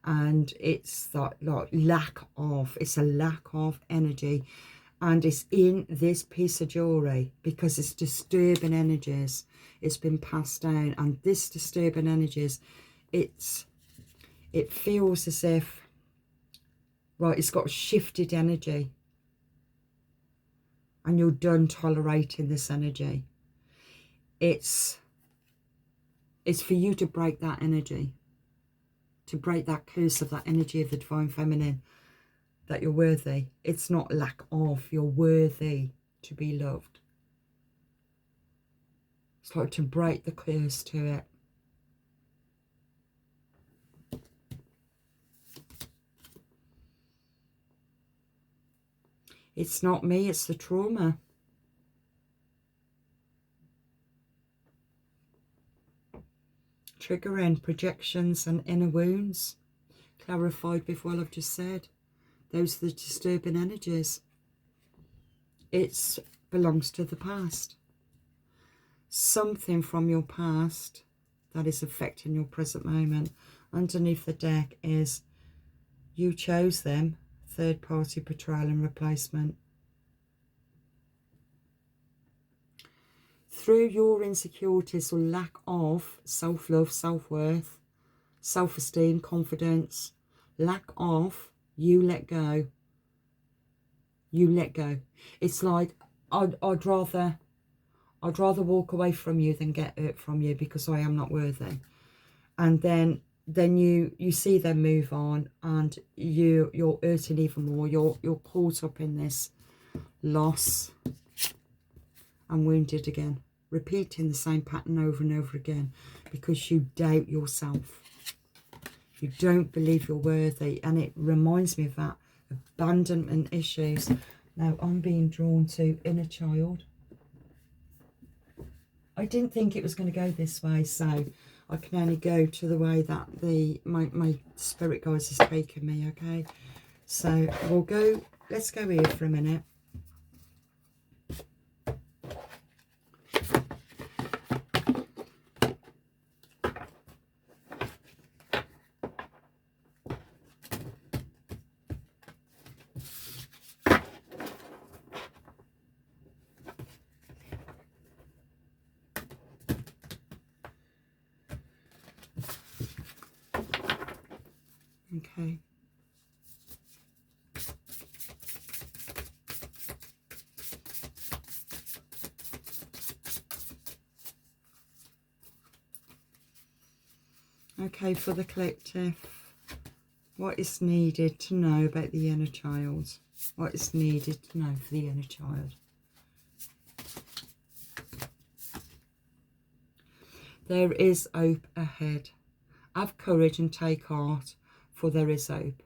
Speaker 1: and it's that like lack of. It's a lack of energy, and it's in this piece of jewellery because it's disturbing energies. It's been passed down, and this disturbing energies, it feels as if, right, it's got shifted energy, and you're done tolerating this energy. It's for you to break that energy, to break that curse of that energy of the divine feminine, that you're worthy. It's not lack of, you're worthy to be loved. It's like to break the curse to it. It's not me, it's the trauma. Triggering projections and inner wounds. Clarified with what I've just said. Those are the disturbing energies. It belongs to the past. Something from your past that is affecting your present moment. Underneath the deck is you chose them. Third party betrayal and replacement. Through your insecurities or lack of self-love, self-worth, self-esteem, confidence, lack of, you let go. You let go. It's like I'd rather walk away from you than get hurt from you because I am not worthy. And then you see them move on, and you're hurting even more. You're caught up in this loss and wounded again, repeating the same pattern over and over again because you doubt yourself. You don't believe you're worthy, and it reminds me of that abandonment issues. Now I'm being drawn to inner child. I didn't think it was going to go this way, so I can only go to the way that my spirit guides has taken me, okay? So we'll go, let's go here for a minute. Okay. Okay, for the collective, what is needed to know about the inner child? What is needed to know for the inner child? There is hope ahead. Have courage and take heart, for there is hope.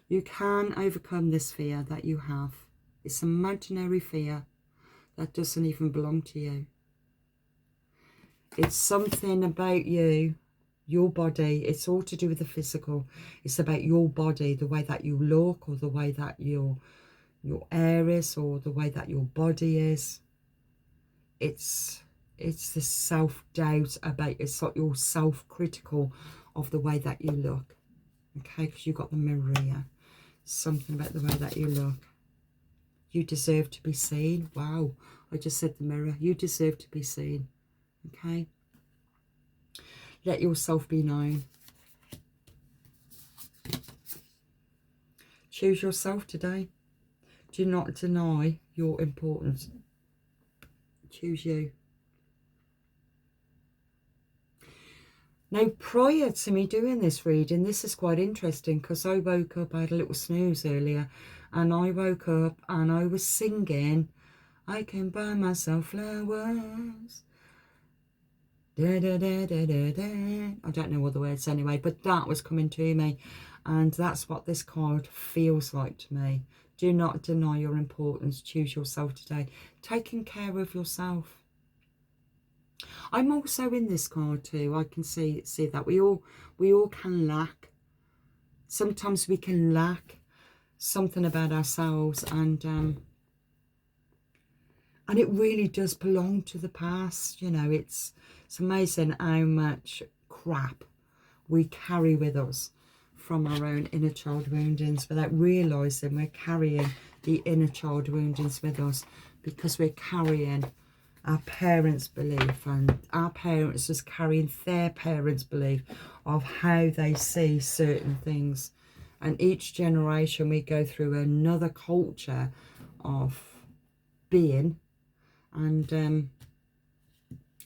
Speaker 1: You can overcome this fear that you have. It's imaginary fear that doesn't even belong to you. It's something about you, your body. It's all to do with the physical. It's about your body, the way that you look, or the way that your hair is, or the way that your body is. It's the self-doubt about, it's like you're self-critical of the way that you look. Okay, because you've got the mirror here. Something about the way that you look. You deserve to be seen. Wow, I just said the mirror. You deserve to be seen. Okay, let yourself be known. Choose yourself today. Do not deny your importance. Choose you. Now, prior to me doing this reading, this is quite interesting because I woke up, I had a little snooze earlier, and I woke up and I was singing, I can buy myself flowers. Da, da, da, da, da, da. I don't know all the words anyway, but that was coming to me, and that's what this card feels like to me. Do not deny your importance. Choose yourself today. Taking care of yourself. I'm also in this card too. I can see that we all can lack. Sometimes we can lack something about ourselves, and it really does belong to the past. You know, it's amazing how much crap we carry with us from our own inner child woundings without realising we're carrying the inner child woundings with us, because we're carrying our parents' belief, and our parents just carrying their parents' belief of how they see certain things. And each generation we go through another culture of being, and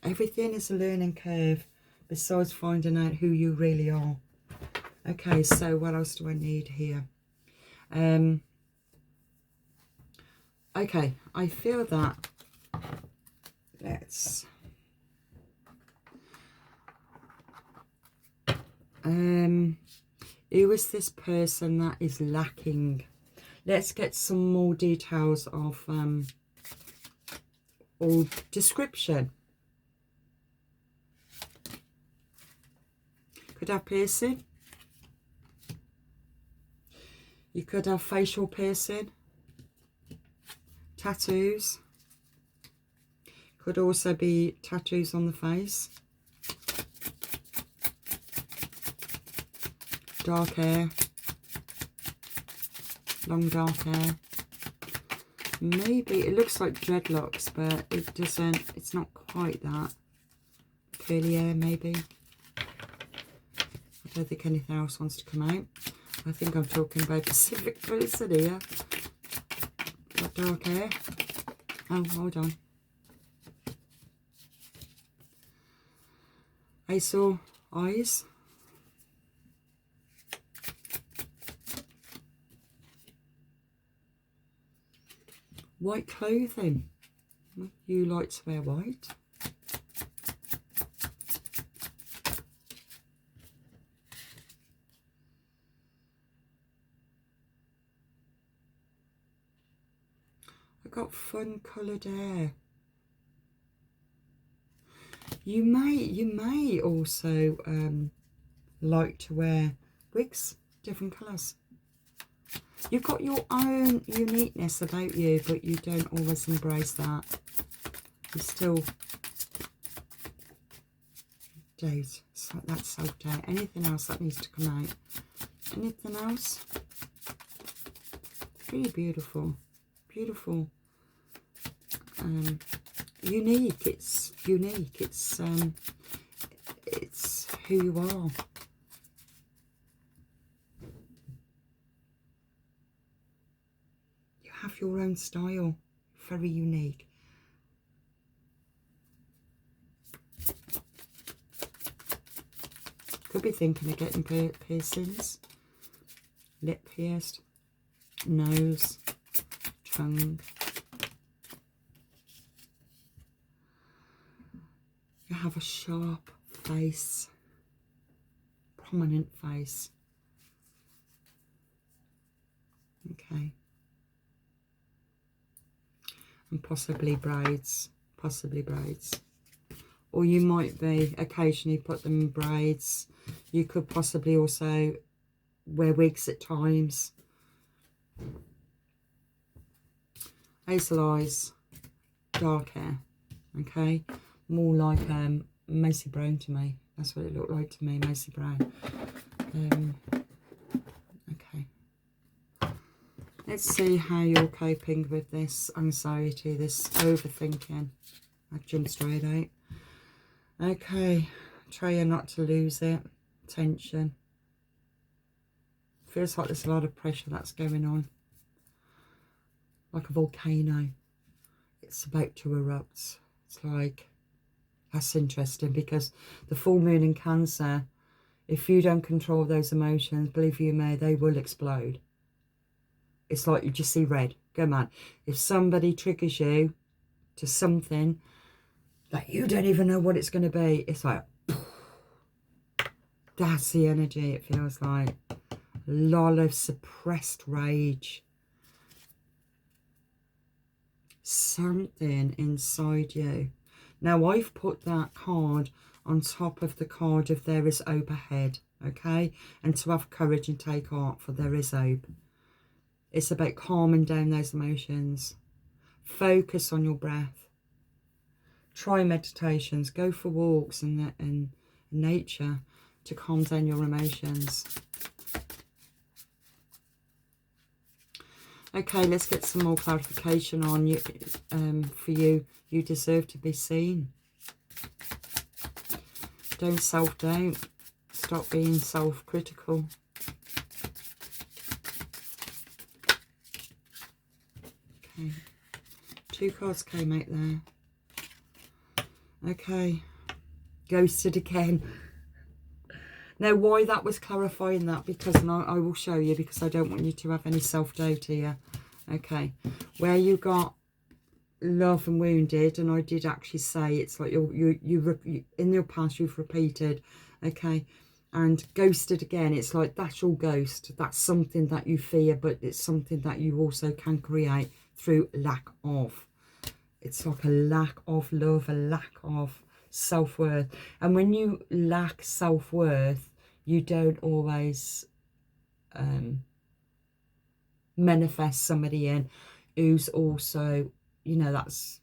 Speaker 1: everything is a learning curve besides finding out who you really are. Okay, so what else do I need here? Okay, I feel that let's who is this person that is lacking? Let's get some more details of or description. Could have piercing. You could have facial piercing, tattoos. Could also be tattoos on the face. Dark hair. Long dark hair. Maybe, it looks like dreadlocks, but it doesn't, it's not quite that. Curly hair, maybe. I don't think anything else wants to come out. I think I'm talking about Pacific person here. Got dark hair. Oh, hold on. I saw eyes. White clothing. You like to wear white. I got fun coloured hair. You may also like to wear wigs, different colours. You've got your own uniqueness about you, but you don't always embrace that. You still doubt. That's self-doubt. Anything else that needs to come out? Anything else? Really beautiful. Beautiful. Unique. It's unique. It's who you are. your own style. Very unique. Could be thinking of getting piercings. Lip pierced. Nose. Tongue. You have a sharp face. Prominent face. Okay. And possibly braids. Possibly braids. Or you might be occasionally put them in braids. You could possibly also wear wigs at times. Hazel eyes, dark hair. Okay, more like Macy Brown to me. That's what it looked like to me, Macy Brown. Okay. Let's see how you're coping with this anxiety, this overthinking. That jumped straight out. Okay, try not to lose it. Tension. Feels like there's a lot of pressure that's going on. Like a volcano. It's about to erupt. It's like, that's interesting because the full moon in Cancer, if you don't control those emotions, believe you me, they will explode. It's like you just see red. Go mad. If somebody triggers you to something that you don't even know what it's going to be, it's like, that's the energy it feels like. A lot of suppressed rage. Something inside you. Now, I've put that card on top of the card of there is hope ahead, okay? And to have courage and take heart, for there is hope. It's about calming down those emotions. Focus on your breath. Try meditations. Go for walks in nature to calm down your emotions. Okay, let's get some more clarification on you. For you, you deserve to be seen. Don't self-doubt. Stop being self-critical. Okay, 2 cards came out there. Okay, ghosted again. Now, why that was clarifying that, because I will show you, because I don't want you to have any self-doubt here. Okay, where you got love and wounded, and I did actually say it's like you in your past you've repeated, okay, and ghosted again. It's like that's your ghost. That's something that you fear, but it's something that you also can create through lack of. It's like a lack of love, a lack of self-worth. And when you lack self-worth, you don't always manifest somebody in who's also, you know, that's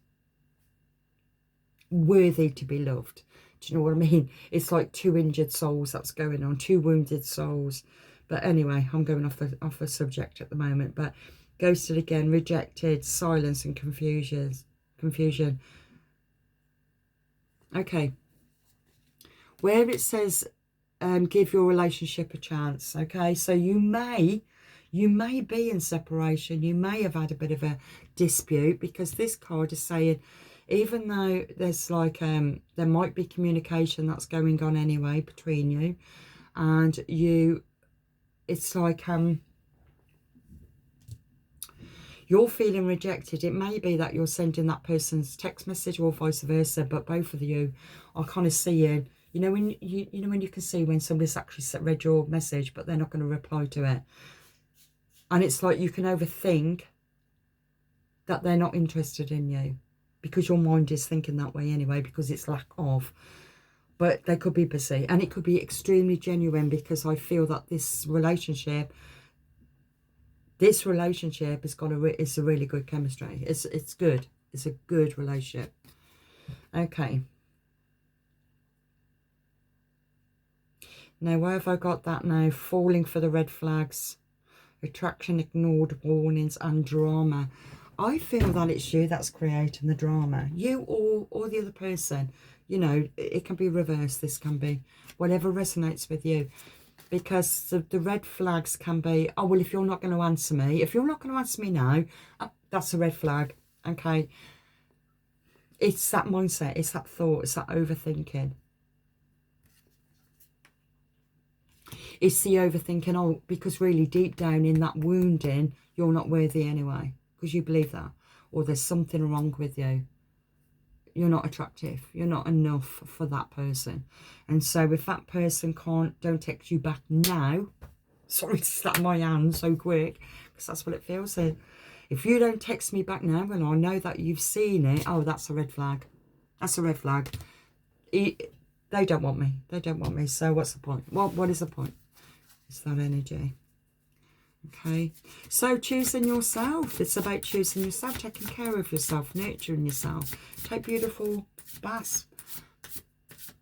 Speaker 1: worthy to be loved. Do you know what I mean? It's like 2 injured souls that's going on, 2 wounded souls. But anyway, I'm going off the subject at the moment. But ghosted again, rejected, silence and confusion. Okay, where it says give your relationship a chance, okay, so you may be in separation, you may have had a bit of a dispute, because this card is saying even though there's like there might be communication that's going on anyway between you and you, it's like you're feeling rejected. It may be that you're sending that person's text message or vice versa, but both of you are kind of seeing, you know, when you know when you can see when somebody's actually read your message, but they're not going to reply to it. And it's like you can overthink that they're not interested in you, because your mind is thinking that way anyway, because it's lack of. But they could be busy, and it could be extremely genuine, because I feel that this relationship has got it's a really good chemistry. It's good. It's a good relationship. Okay. Now, where have I got that now? Falling for the red flags, attraction, ignored warnings, and drama. I feel that it's you that's creating the drama. You or the other person. You know, it can be reversed. This can be whatever resonates with you. because the red flags can be, oh, well, if you're not going to answer me, now, that's a red flag. Okay. It's that mindset, it's that thought, it's that overthinking. It's the overthinking, oh, because really deep down in that wounding, you're not worthy anyway, because you believe that, or there's something wrong with you. You're not attractive. You're not enough for that person. And so if that person don't text you back now, sorry to slap my hand so quick, because that's what it feels like. If you don't text me back now, and I know that you've seen it, oh, that's a red flag. That's a red flag. They don't want me. They don't want me. So what's the point? What is the point? It's that energy. Okay, so choosing yourself. It's about choosing yourself, taking care of yourself, nurturing yourself. Take beautiful baths.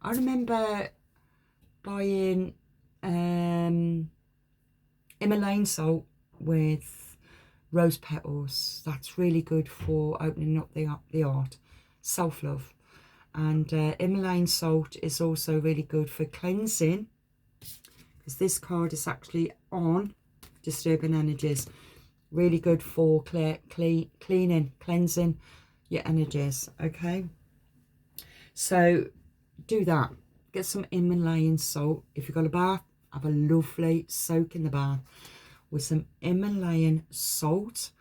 Speaker 1: I remember buying Himalayan salt with rose petals. That's really good for opening up the heart, self-love. And Himalayan salt is also really good for cleansing, because this card is actually on disturbing energies. Really good for cleaning, cleansing your energies. Okay, so do that. Get some Himalayan salt. If you've got a bath, have a lovely soak in the bath with some Himalayan salt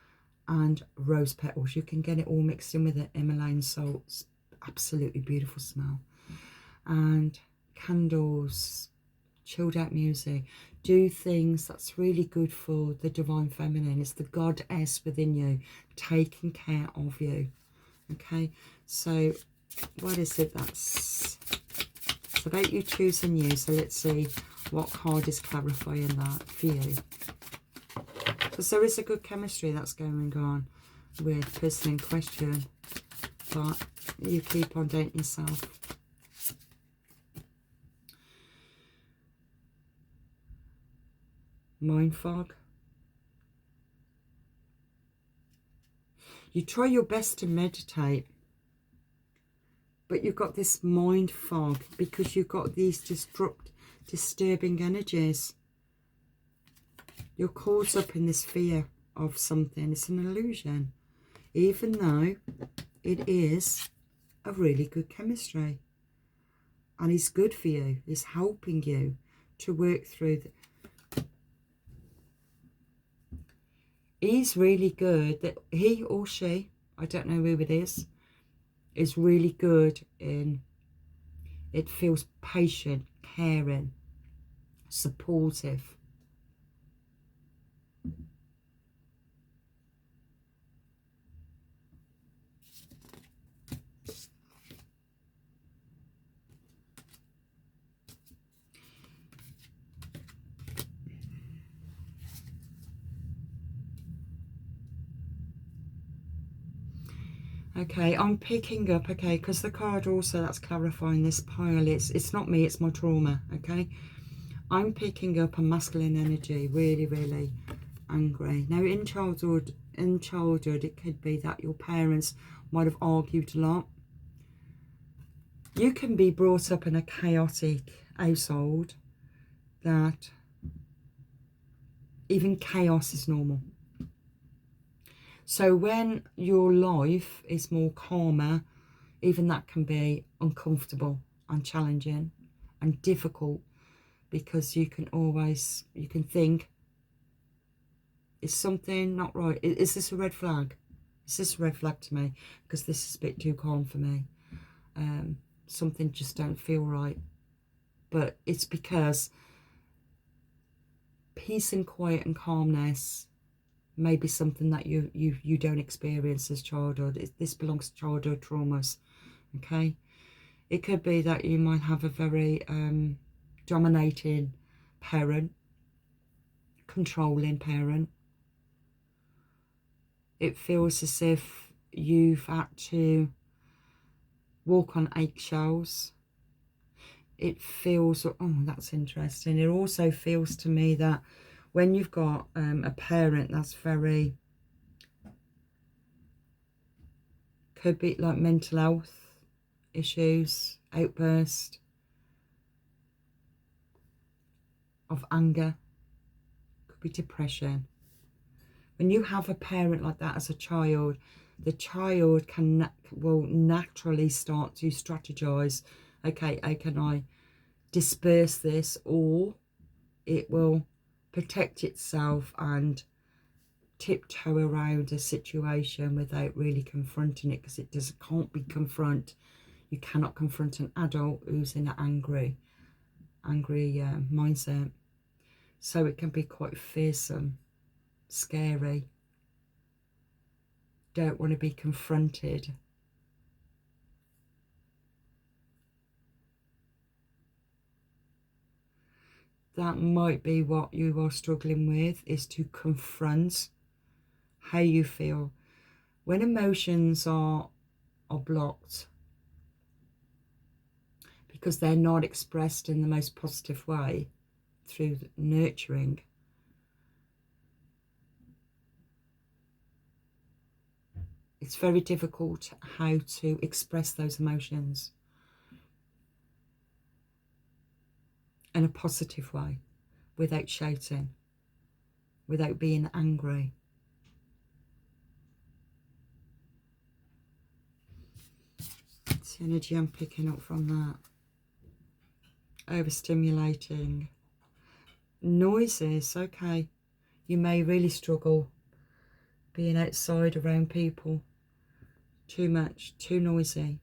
Speaker 1: and rose petals. You can get it all mixed in with the Himalayan salt. It's absolutely beautiful smell. And candles, chilled out music. Do things that's really good for the divine feminine. It's the goddess within you taking care of you. Okay, so what is it that's... It's about you choosing you. So let's see what card is clarifying that for you. Because there is a good chemistry that's going on with the person in question, but you keep on dating yourself. Mind fog. You try your best to meditate, but you've got this mind fog because you've got these disturbing energies. You're caught up in this fear of something. It's an illusion, even though it is a really good chemistry. And it's good for you. It's helping you to work through he's really good, that he or she, I don't know who it is really good in, it feels patient, caring, supportive. Okay, I'm picking up, okay, because the card also that's clarifying this pile, it's not me, it's my trauma, okay? I'm picking up a masculine energy, really, really angry. Now, in childhood, it could be that your parents might have argued a lot. You can be brought up in a chaotic household that even chaos is normal. So when your life is more calmer, even that can be uncomfortable and challenging and difficult, because you can think, is something not right? Is this a red flag? Is this a red flag to me? Because this is a bit too calm for me. Something just don't feel right. But it's because peace and quiet and calmness may be something that you don't experience as childhood. This belongs to childhood traumas, okay? It could be that you might have a very dominating parent, controlling parent. It feels as if you've had to walk on eggshells. It feels, oh, that's interesting. It also feels to me that when you've got a parent that's very, could be like mental health issues, outburst. of anger, could be depression. When you have a parent like that as a child, the child will naturally start to strategize. Okay, how can I disperse this? Or it will protect itself and tiptoe around a situation without really confronting it, because can't be confront. You cannot confront an adult who's in an angry mindset. So it can be quite fearsome, scary. Don't want to be confronted. That might be what you are struggling with, is to confront how you feel. When emotions are blocked because they're not expressed in the most positive way through nurturing, it's very difficult how to express those emotions in a positive way, without shouting, without being angry. It's the energy I'm picking up from that. Overstimulating. Noises, okay. You may really struggle being outside around people. Too much, too noisy.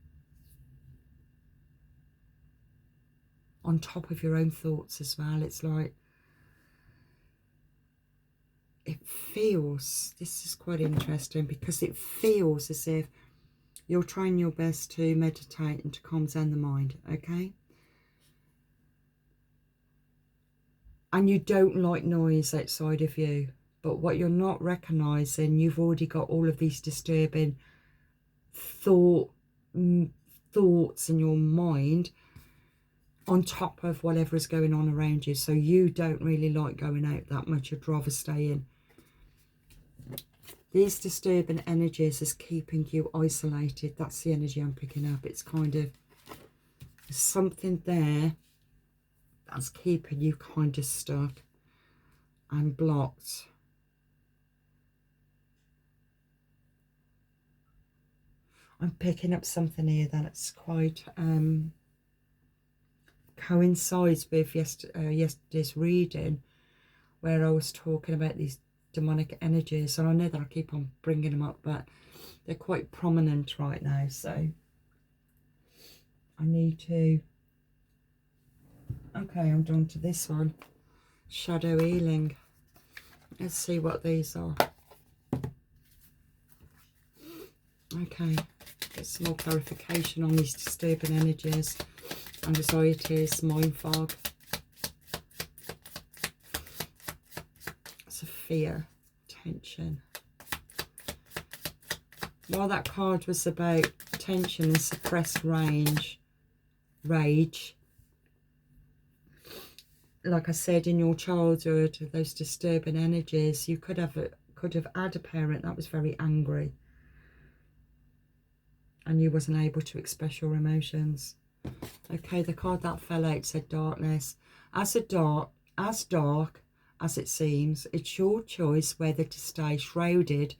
Speaker 1: On top of your own thoughts as well. It's like, it feels, this is quite interesting, because it feels as if you're trying your best to meditate and to calm down the mind, okay? And you don't like noise outside of you, but what you're not recognizing, you've already got all of these disturbing thoughts in your mind on top of whatever is going on around you. So you don't really like going out that much. You'd rather stay in. These disturbing energies is keeping you isolated. That's the energy I'm picking up. It's kind of something there that's keeping you kind of stuck and blocked. I'm picking up something here that's quite coincides with yesterday's reading, where I was talking about these demonic energies, and I know that I keep on bringing them up, but they're quite prominent right now, so I need to. Okay, I'm down to this one, shadow healing. Let's see what these are. Okay, get some more clarification on these disturbing energies, anxieties, mind fog. It's a fear, tension. While that card was about tension and suppressed rage, like I said, in your childhood, those disturbing energies, you could have had a parent that was very angry, and you wasn't able to express your emotions. Okay, the card that fell out said darkness. As dark as it seems, it's your choice whether to stay shrouded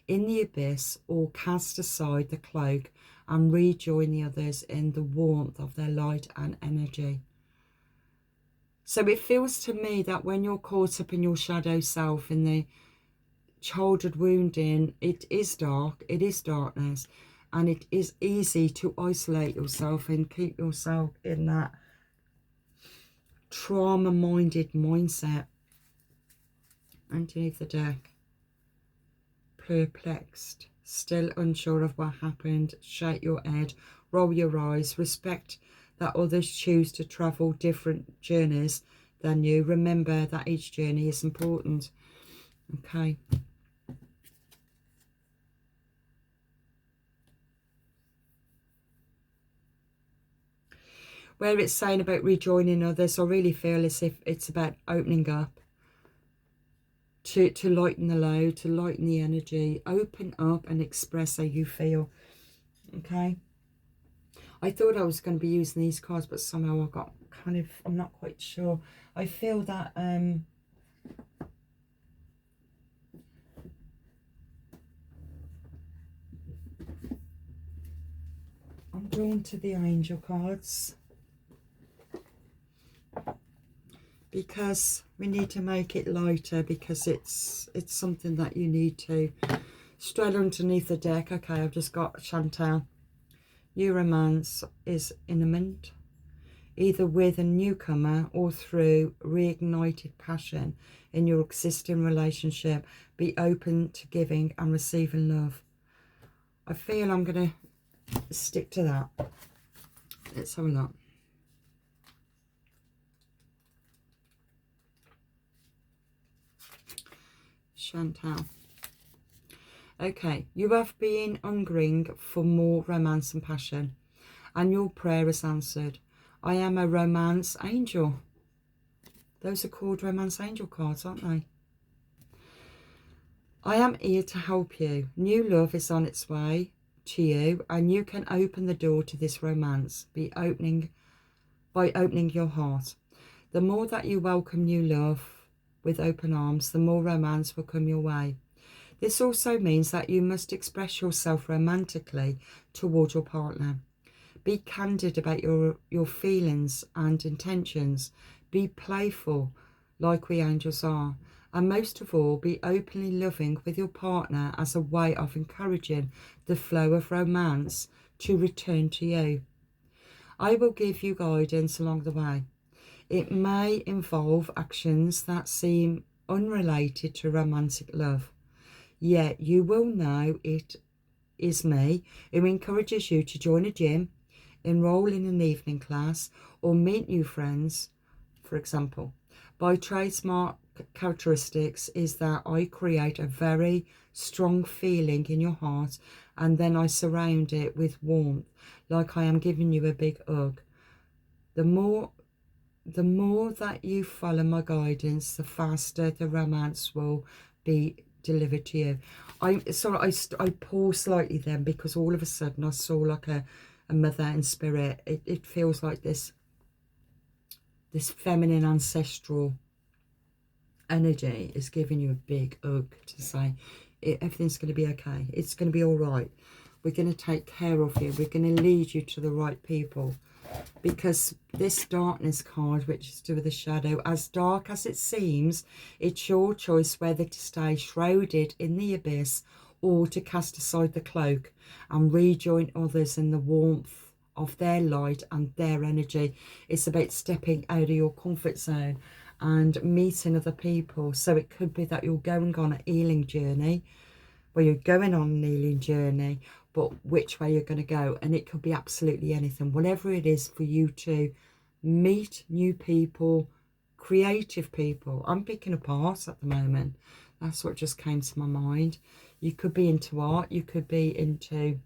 Speaker 1: in the abyss or cast aside the cloak and rejoin the others in the warmth of their light and energy. So it feels to me that when you're caught up in your shadow self, in the childhood wounding, it is dark, it is darkness, and it is easy to isolate yourself and keep yourself in that trauma-minded mindset. Underneath the deck, perplexed, still unsure of what happened, shake your head, roll your eyes, respect that others choose to travel different journeys than you. Remember that each journey is important. Okay. Where it's saying about rejoining others, I really feel as if it's about opening up to lighten the load, to lighten the energy, open up and express how you feel. Okay. I thought I was going to be using these cards, but somehow I got I'm not quite sure. I feel that I'm drawn to the angel cards because we need to make it lighter, because it's something that you need to straight underneath the deck. Okay, I've just got Chantal. New romance is imminent, either with a newcomer or through reignited passion in your existing relationship. Be open to giving and receiving love. I feel I'm going to stick to that. Let's have a look. Chantal. Okay, you have been hungering for more romance and passion, and your prayer is answered. I am a romance angel. Those are called romance angel cards, aren't they? I am here to help you. New love is on its way to you, and you can open the door to this romance by opening your heart. The more that you welcome new love with open arms, the more romance will come your way. This also means that you must express yourself romantically toward your partner. Be candid about your feelings and intentions. Be playful like we angels are. And most of all, be openly loving with your partner as a way of encouraging the flow of romance to return to you. I will give you guidance along the way. It may involve actions that seem unrelated to romantic love. Yet you will know it is me who encourages you to join a gym, enroll in an evening class, or meet new friends. For example, my trademark characteristics is that I create a very strong feeling in your heart, and then I surround it with warmth, like I am giving you a big hug. The more that you follow my guidance, the faster the romance will be delivered to you. I paused slightly then, because all of a sudden I saw like a mother in spirit. It feels like this feminine ancestral energy is giving you a big hug to say everything's going to be okay. It's going to be all right. We're going to take care of you. We're going to lead you to the right people. Because this darkness card, which is to do with the shadow, as dark as it seems, it's your choice whether to stay shrouded in the abyss or to cast aside the cloak and rejoin others in the warmth of their light and their energy. It's about stepping out of your comfort zone and meeting other people. So it could be that you're going on a healing journey, where you're going on an healing journey, but which way you're going to go. And it could be absolutely anything, whatever it is for you to meet new people, creative people. I'm picking apart at the moment. That's what just came to my mind. You could be into art. You could be into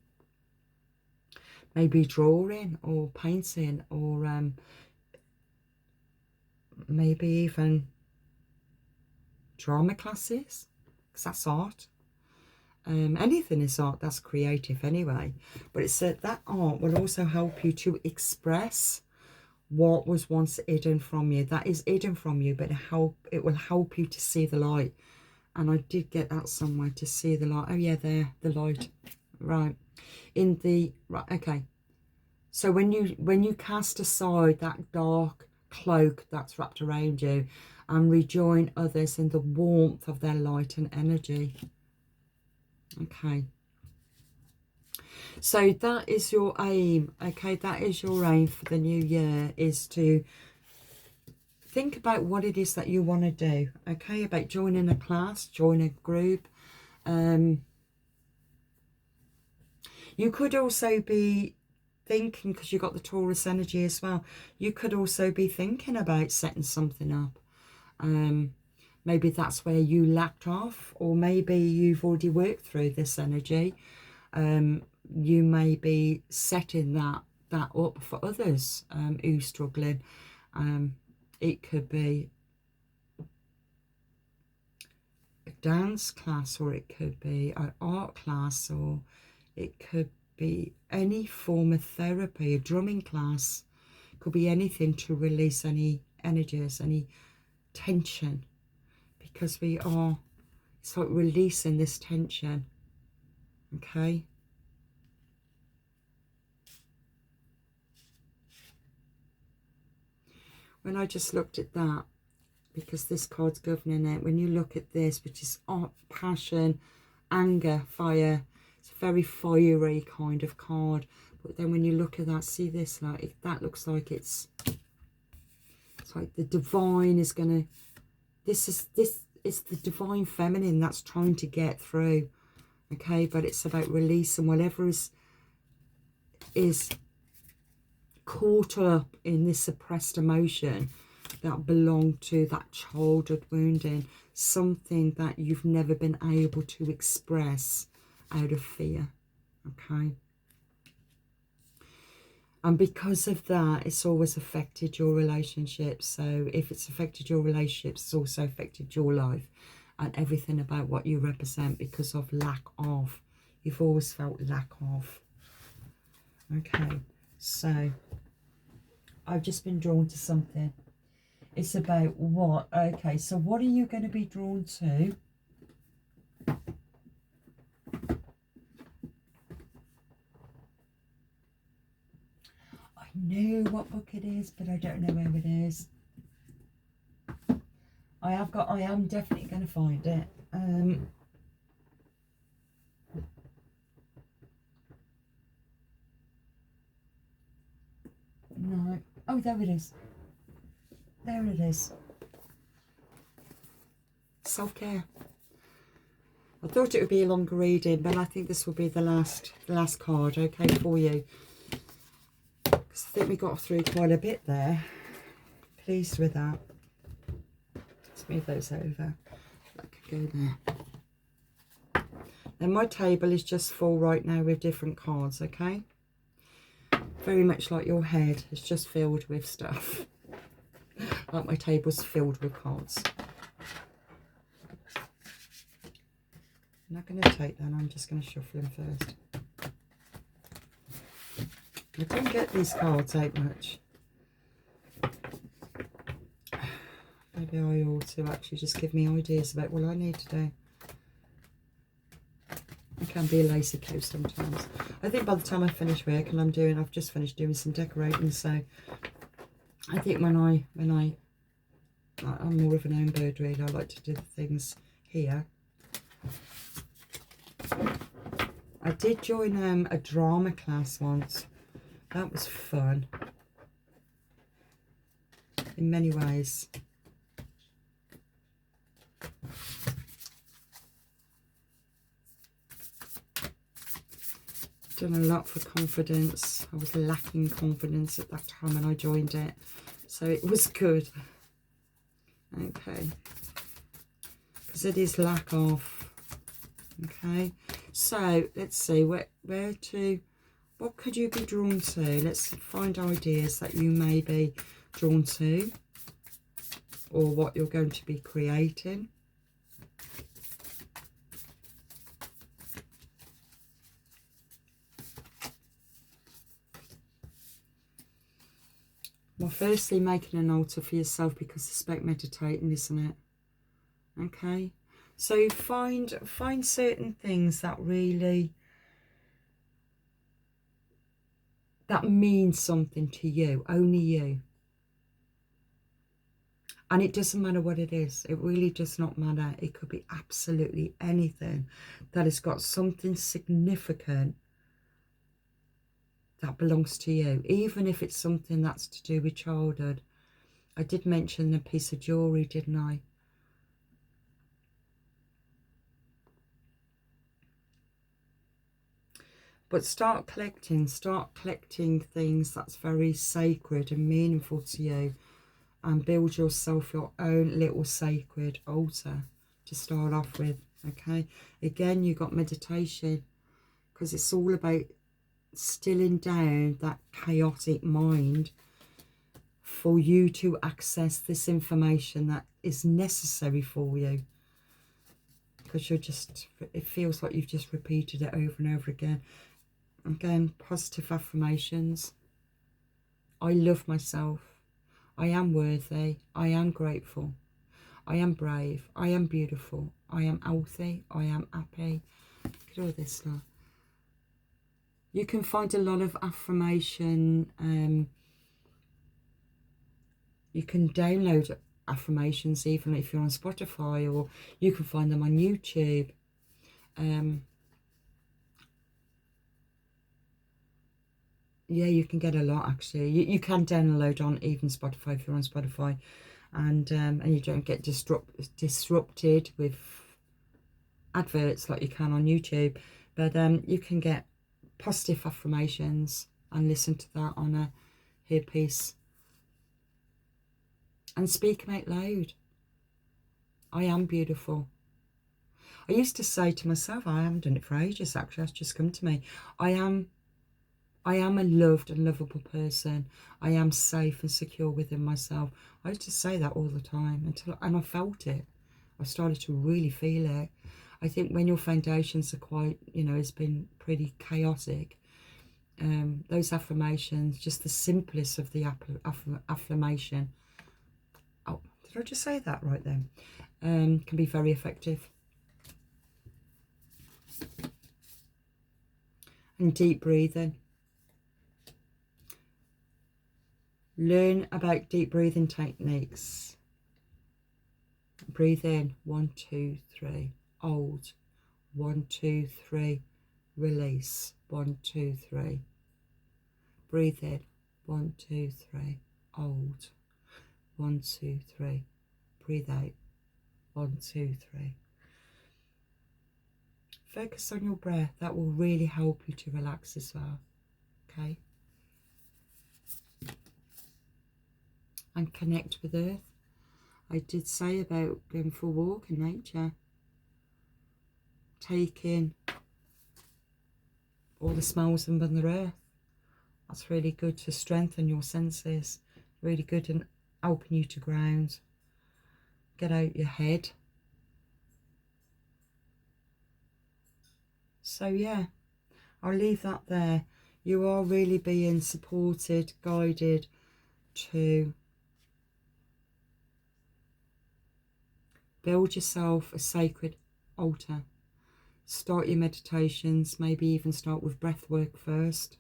Speaker 1: maybe drawing or painting, or maybe even drama classes, because that's art. Anything is art that's creative anyway, but it's that art will also help you to express what was once hidden from you, that is hidden from you, but it will help you to see the light. And I did get that somewhere, to see the light. Oh yeah, there, the light, right, in the right. Okay, so when you cast aside that dark cloak that's wrapped around you and rejoin others in the warmth of their light and energy. Okay, so that is your aim. Okay, that is your aim for the new year, is to think about what it is that you want to do. Okay, about joining a class, join a group. You could also be thinking, because you've got the Taurus energy as well, you could also be thinking about setting something up. Maybe that's where you lacked off, or maybe you've already worked through this energy. You may be setting that up for others who are struggling. It could be a dance class, or it could be an art class, or it could be any form of therapy, a drumming class. Could be anything to release any energies, any tension, because we are, it's like releasing this tension. Okay. When I just looked at that, because this card's governing it, when you look at this, which is passion, anger, fire, it's a very fiery kind of card. But then when you look at that, see this, like that looks like it's like the divine is gonna, it's the divine feminine that's trying to get through. Okay, but it's about releasing whatever is caught up in this suppressed emotion that belong to that childhood wounding, something that you've never been able to express out of fear. Okay, and because of that, it's always affected your relationships. So if it's affected your relationships, it's also affected your life and everything about what you represent, because of lack of. You've always felt lack of. Okay, so I've just been drawn to something. It's about what? Okay, so what are you going to be drawn to? I know what book it is, but I don't know where it is. I am definitely going to find it. No. Oh, there it is. There it is. Self-care. I thought it would be a longer reading, but I think this will be the last card, okay, for you. Because I think we got through quite a bit there. Pleased with that. Let's move those over. That could go there. And my table is just full right now with different cards, okay? Very much like your head, it's just filled with stuff. Like my table's filled with cards. I'm not going to take that, I'm just going to shuffle them first. I don't get these cards out much. Maybe I ought to actually just give me ideas about what I need to do. I can be a lazy cow sometimes. I think by the time I finish work, and I've just finished doing some decorating, so I think when I'm more of an home bird really, I like to do the things here. I did join a drama class once. That was fun in many ways. Done a lot for confidence. I was lacking confidence at that time when I joined it, so it was good. Okay, because it is lack of. Okay, so let's see what could you be drawn to? Let's find ideas that you may be drawn to, or what you're going to be creating. Well, firstly, making an altar for yourself, because it's about meditating, isn't it? Okay, so find certain things that really mean something to you, only you. And it doesn't matter what it is. It really does not matter. It could be absolutely anything that has got something significant that belongs to you, even if it's something that's to do with childhood. I did mention a piece of jewellery, didn't I? But start collecting things that's very sacred and meaningful to you, and build yourself your own little sacred altar to start off with. Okay, again, you got meditation, because it's all about stilling down that chaotic mind for you to access this information that is necessary for you, because it feels like you've just repeated it over and over again. Again, positive affirmations. I love myself. I am worthy. I am grateful. I am brave. I am beautiful. I am healthy. I am happy. Look at all this stuff. You can find a lot of affirmation. You can download affirmations even if you're on Spotify, or you can find them on YouTube. Yeah, you can get a lot actually. You can download on even Spotify if you're on Spotify, and you don't get disrupted with adverts like you can on YouTube. But you can get positive affirmations and listen to that on a earpiece and speak them out loud. I am beautiful. I used to say to myself, I haven't done it for ages actually, it's just come to me. I am a loved and lovable person. I am safe and secure within myself. I used to say that all the time and I felt it. I started to really feel it. I think when your foundations are quite, it's been pretty chaotic, those affirmations, just the simplest of the affirmation, oh, did I just say that right then, can be very effective. And deep breathing. Learn about deep breathing techniques. Breathe in, 1, 2, 3, hold, 1, 2, 3, release, 1, 2, 3. Breathe in, 1, 2, 3, hold, 1, 2, 3. Breathe out, 1, 2, 3. Focus on your breath. That will really help you to relax as well. Okay? And connect with Earth. I did say about going for a walk in nature. Taking all the smells of Mother Earth. That's really good to strengthen your senses. Really good in helping you to ground. Get out your head. So yeah, I'll leave that there. You are really being supported, guided to build yourself a sacred altar. Start your meditations, maybe even start with breath work first.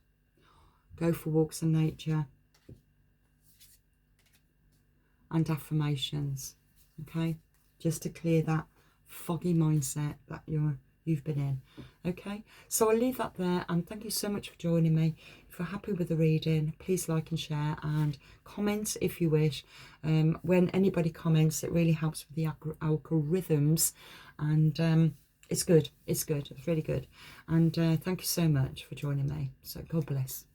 Speaker 1: Go for walks in nature. And affirmations, okay? Just to clear that foggy mindset that you've been in, okay? So I'll leave that there, and thank you so much for joining me. If you're happy with the reading, please like and share and comment if you wish. When anybody comments, it really helps with the algorithms, and it's good. It's really good. And thank you so much for joining me. So God bless.